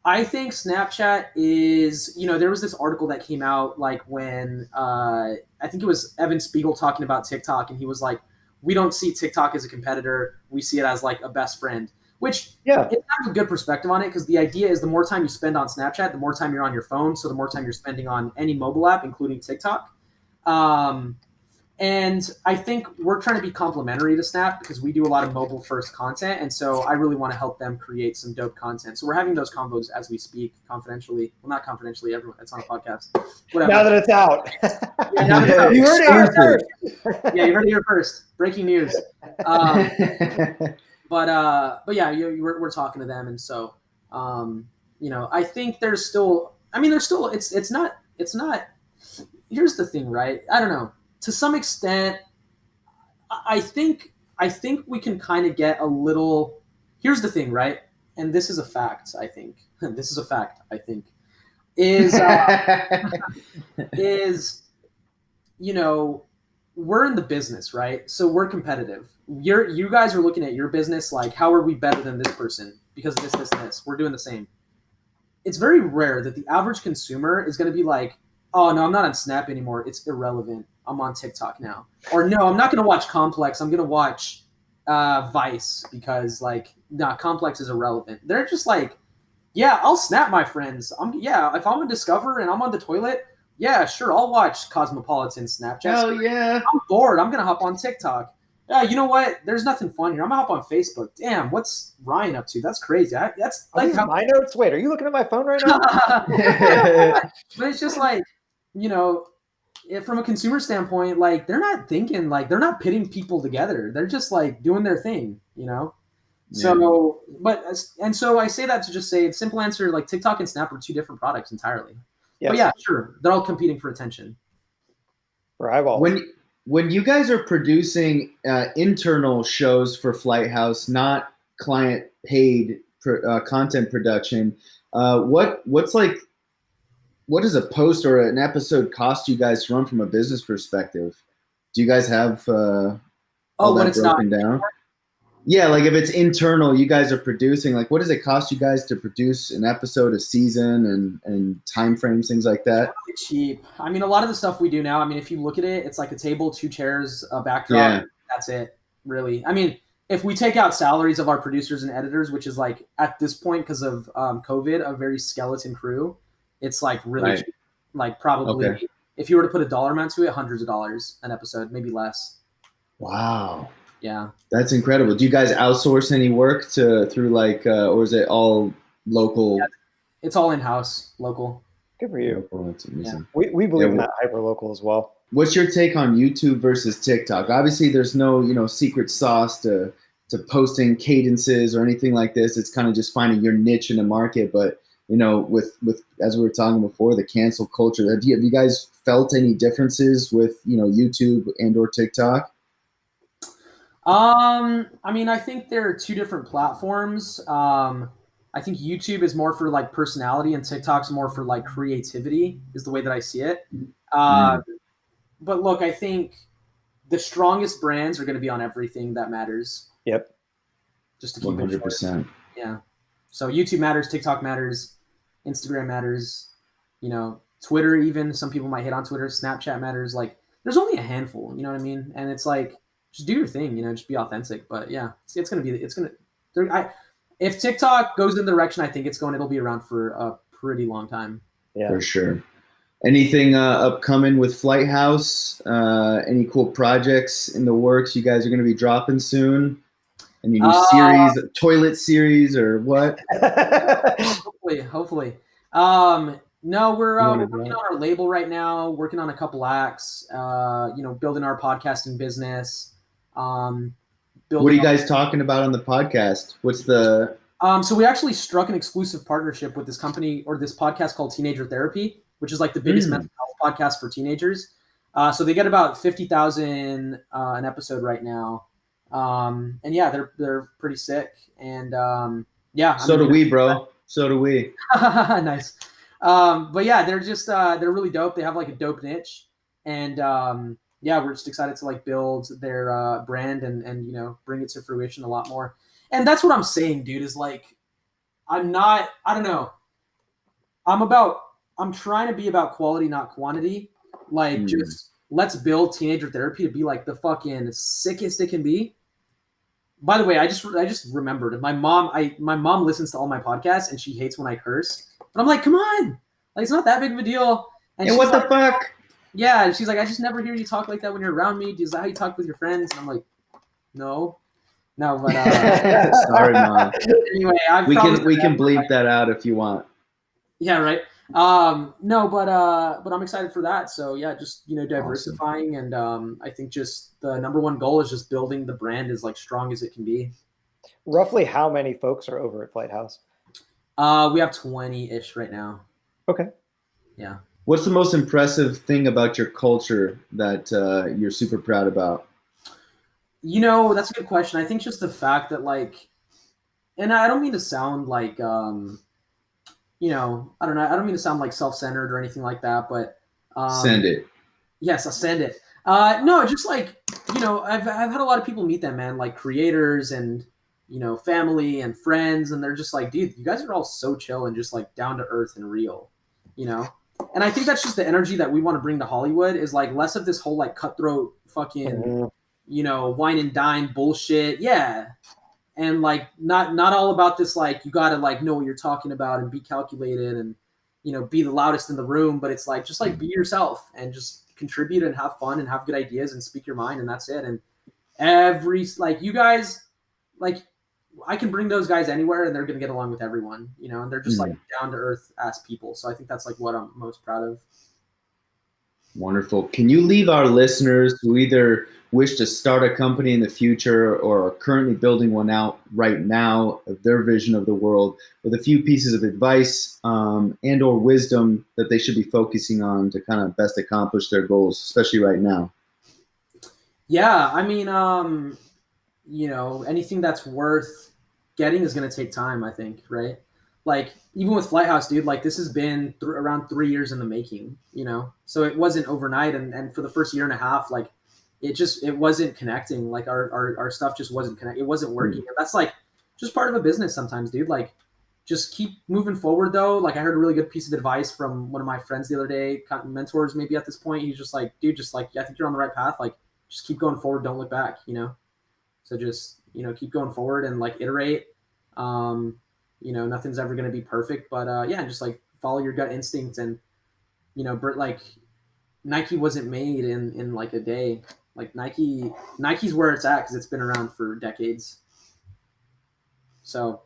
I think Snapchat is, there was this article that came out like when I think it was Evan Spiegel talking about TikTok, and he was like, we don't see TikTok as a competitor. We see it as like a best friend, which it's kind of a good perspective on it, because the idea is the more time you spend on Snapchat, the more time you're on your phone. So the more time you're spending on any mobile app, including TikTok. And I think we're trying to be complementary to Snap because we do a lot of mobile first content. And so I really want to help them create some dope content. So we're having those combos as we speak, confidentially. Well, not confidentially, everyone. It's on a podcast. Whatever. Now that it's out. Yeah, now that it's out. You heard it here first. Yeah, you heard it here first. Breaking news. But yeah, we're talking to them. And so, I think it's not, here's the thing, right? I don't know. To some extent, I think we can kind of get a little. Here's the thing, right? And this is a fact. I think this is a fact. I think is we're in the business, right? So we're competitive. You guys are looking at your business like, how are we better than this person because of this? We're doing the same. It's very rare that the average consumer is going to be like, oh no, I'm not on Snap anymore. It's irrelevant. I'm on TikTok now. Or no, I'm not going to watch Complex. I'm going to watch Vice because like nah, complex is irrelevant. They're just like, yeah, I'll snap my friends. If I'm on Discover and I'm on the toilet, yeah, sure, I'll watch Cosmopolitan Snapchat. Hell yeah. I'm bored. I'm gonna hop on TikTok. Yeah, you know what? There's nothing fun here. I'm gonna hop on Facebook. Damn, what's Ryan up to? That's crazy. That's Are like these how my notes. Wait, are you looking at my phone right now? But it's just like, from a consumer standpoint, like they're not thinking, like they're not pitting people together. They're just like doing their thing, So, so I say that to just say, simple answer, like TikTok and Snap are two different products entirely. Yes. But yeah, sure, they're all competing for attention. For eyeballs. When you guys are producing internal shows for Flighthouse, not client paid content production, what does a post or an episode cost you guys to run from a business perspective? Do you guys have all that broken down? Yeah, like if it's internal, you guys are producing, like what does it cost you guys to produce an episode, a season, and time frames, things like that? Really cheap. I mean, a lot of the stuff we do now, I mean, if you look at it, it's like a table, 2 chairs, a backdrop. Yeah. That's it, really. I mean, if we take out salaries of our producers and editors, which is like at this point, because of COVID, a very skeleton crew, it's like really cheap. Like probably, if you were to put a dollar amount to it, hundreds of dollars an episode, maybe less. Wow. Yeah, that's incredible. Do you guys outsource any work through like, or is it all local? Yeah, it's all in-house, local. Good for you. That's amazing. Yeah. We believe in that hyper local as well. What's your take on YouTube versus TikTok? Obviously, there's no secret sauce to posting cadences or anything like this. It's kind of just finding your niche in the market. But with as we were talking before, the cancel culture. Have you guys felt any differences with YouTube and or TikTok? I mean, I think there are 2 different platforms. I think YouTube is more for like personality and TikTok's more for like creativity is the way that I see it. But look, I think the strongest brands are going to be on everything that matters. Yep. Just to keep 100%. it short. Yeah. So YouTube matters, TikTok matters, Instagram matters, Twitter even. Some people might hit on Twitter. Snapchat matters. Like there's only a handful, you know what I mean? And it's like, just do your thing, just be authentic. But yeah, if TikTok goes in the direction I think it'll be around for a pretty long time. Yeah, for sure. Anything upcoming with Flighthouse? Any cool projects in the works you guys are going to be dropping soon? Any new series, toilet series, or what? Hopefully. No, we're working on our label right now, working on a couple acts, building our podcasting business. What are you guys talking about on the podcast? What's the... So we actually struck an exclusive partnership with this company or this podcast called Teenager Therapy, which is like the biggest mental health podcast for teenagers. So they get about 50,000 an episode right now. And yeah, they're pretty sick. And yeah. So do we, bro. So do we. Nice. But yeah, they're just they're really dope. They have like a dope niche. And yeah, we're just excited to like build their brand and bring it to fruition a lot more. And that's what I'm saying, dude, is like, I don't know. I'm trying to be about quality, not quantity. Like just let's build Teenager Therapy to be like the fucking sickest it can be. By the way, I just remembered my mom listens to all my podcasts and she hates when I curse. But I'm like, come on. Like it's not that big of a deal. And what the fuck? Yeah, and she's like, I just never hear you talk like that when you're around me. Is that how you talk with your friends? And I'm like, no, but sorry, Mom. Anyway, we can bleep that out if you want. Yeah, right. No, but I'm excited for that. So yeah, just diversifying, awesome. And I think just the number one goal is just building the brand as like strong as it can be. Roughly, how many folks are over at Flighthouse? We have 20-ish right now. Okay. Yeah. What's the most impressive thing about your culture that you're super proud about? That's a good question. I think just the fact that like, and I don't mean to sound like, I don't know. I don't mean to sound like self-centered or anything like that, but send it. Yes, I'll send it. No, just like, I've had a lot of people meet them, man, like creators and, family and friends. And they're just like, dude, you guys are all so chill and just like down to earth and real, And I think that's just the energy that we want to bring to Hollywood is like less of this whole like cutthroat fucking, wine and dine bullshit. Yeah. and like not all about this, like you got to like know what you're talking about and be calculated and, you know, be the loudest in the room, but it's like, just like be yourself and just contribute and have fun and have good ideas and speak your mind, and that's it. And like you guys, like I can bring those guys anywhere and they're going to get along with everyone, you know, and they're just like down to earth ass people. So I think that's like what I'm most proud of. Wonderful. Can you leave our listeners who either wish to start a company in the future or are currently building one out right now of their vision of the world with a few pieces of advice and or wisdom that they should be focusing on to kind of best accomplish their goals, especially right now? Yeah, I mean, you know, anything that's worth getting is going to take time, I think, right? Like even with Flighthouse, dude, like this has been around 3 years in the making, you know? So it wasn't overnight. And for the first year and a half, like it wasn't connecting. Like our stuff just wasn't connecting. It wasn't working. And that's like just part of a business sometimes, dude. Like just keep moving forward though. Like I heard a really good piece of advice from one of my friends the other day, mentors maybe at this point. He's just like, dude, just like, I think you're on the right path. Like just keep going forward. Don't look back, you know? So just, you know, keep going forward and like iterate. You know, nothing's ever going to be perfect, but yeah, just like follow your gut instincts. And, you know, like Nike wasn't made in like a day. Like Nike's where it's at because it's been around for decades. So,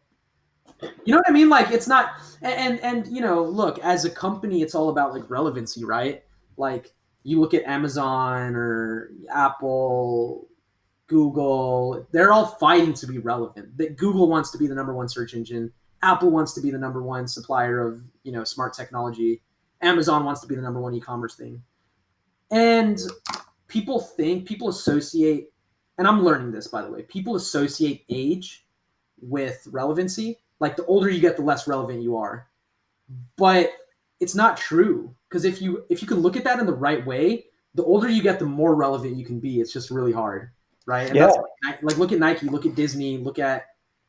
you know what I mean? Like it's not, and you know, look, as a company, it's all about like relevancy, right? Like you look at Amazon or Apple, Google, they're all fighting to be relevant. That Google wants to be the number one search engine. Apple wants to be the number one supplier of, you know, smart technology. Amazon wants to be the number one e-commerce thing. And people associate, and I'm learning this, by the way, people associate age with relevancy. Like the older you get, the less relevant you are. But it's not true. Because if you can look at that in the right way, the older you get, the more relevant you can be. It's just really hard. Right. And that's like look at Nike, look at Disney,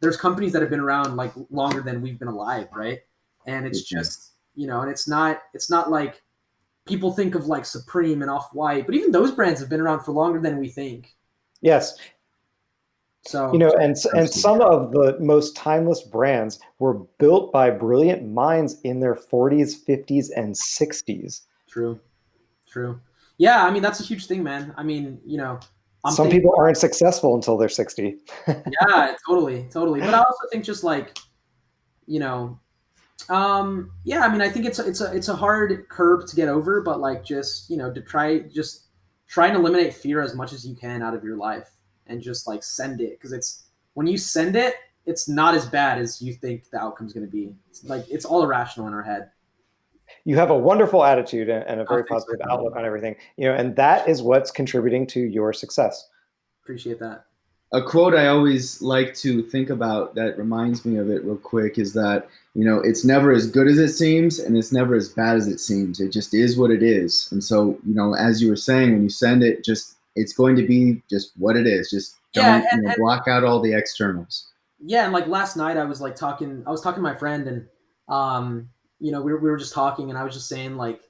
there's companies that have been around like longer than we've been alive. Right. And it's just, you know, and it's not like people think of like Supreme and Off-White, but even those brands have been around for longer than we think. Yes. So, you know, and some of the most timeless brands were built by brilliant minds in their 40s, 50s, and 60s. True. Yeah. I mean, that's a huge thing, man. I mean, you know, some people aren't successful until they're 60. Yeah, totally. But I also think just like, you know, yeah, I mean, I think it's a hard curb to get over, but like just, you know, to try and eliminate fear as much as you can out of your life and just like send it. Cause when you send it, it's not as bad as you think the outcome's going to be. It's like, it's all irrational in our head. You have a wonderful attitude and a very positive outlook on everything, you know, and that is what's contributing to your success. Appreciate that. A quote I always like to think about that reminds me of it real quick is that, you know, it's never as good as it seems and it's never as bad as it seems. It just is what it is. And so, you know, as you were saying, when you send it, it's going to be just what it is. Just don't block out all the externals. Yeah. And like last night I was talking to my friend and, you know, we were just talking and I was just saying like,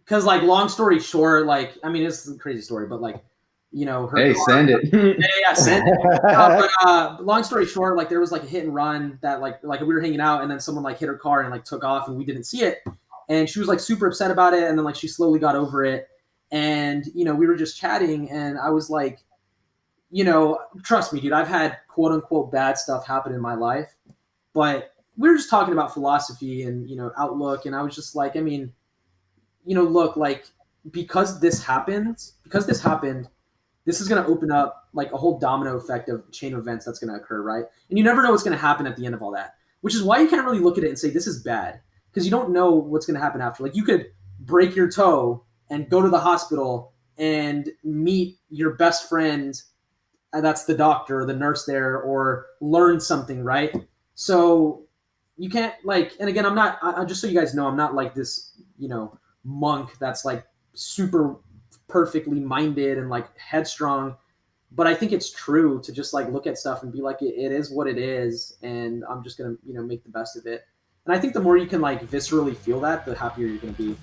cause like long story short, like, I mean, it's a crazy story, but like, you know, send it. Yeah, send it. But long story short, like there was like a hit and run that like we were hanging out and then someone like hit her car and like took off and we didn't see it. And she was like super upset about it. And then like she slowly got over it. And, you know, we were just chatting and I was like, you know, trust me, dude, I've had quote unquote bad stuff happen in my life, but we were just talking about philosophy and, you know, outlook. And I was just like, I mean, you know, look, like, because this happened, this is going to open up like a whole domino effect of chain of events that's going to occur, right? And you never know what's going to happen at the end of all that, which is why you can't really look at it and say this is bad because you don't know what's going to happen after. Like you could break your toe and go to the hospital and meet your best friend, and that's the doctor or the nurse there, or learn something, right? So you can't like, and again, I just so you guys know, I'm not like this, you know, monk that's like super perfectly minded and like headstrong, but I think it's true to just like look at stuff and be like, it is what it is. And I'm just going to, you know, make the best of it. And I think the more you can like viscerally feel that, the happier you're going to be.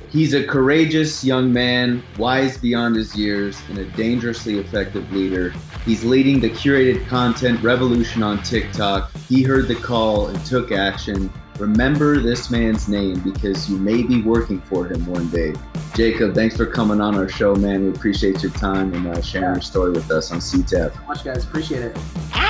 He's a courageous young man, wise beyond his years, and a dangerously effective leader. He's leading the curated content revolution on TikTok. He heard the call and took action. Remember this man's name because you may be working for him one day. Jacob, thanks for coming on our show, man. We appreciate your time and sharing your story with us on CTAP. Thanks so much, guys. Appreciate it.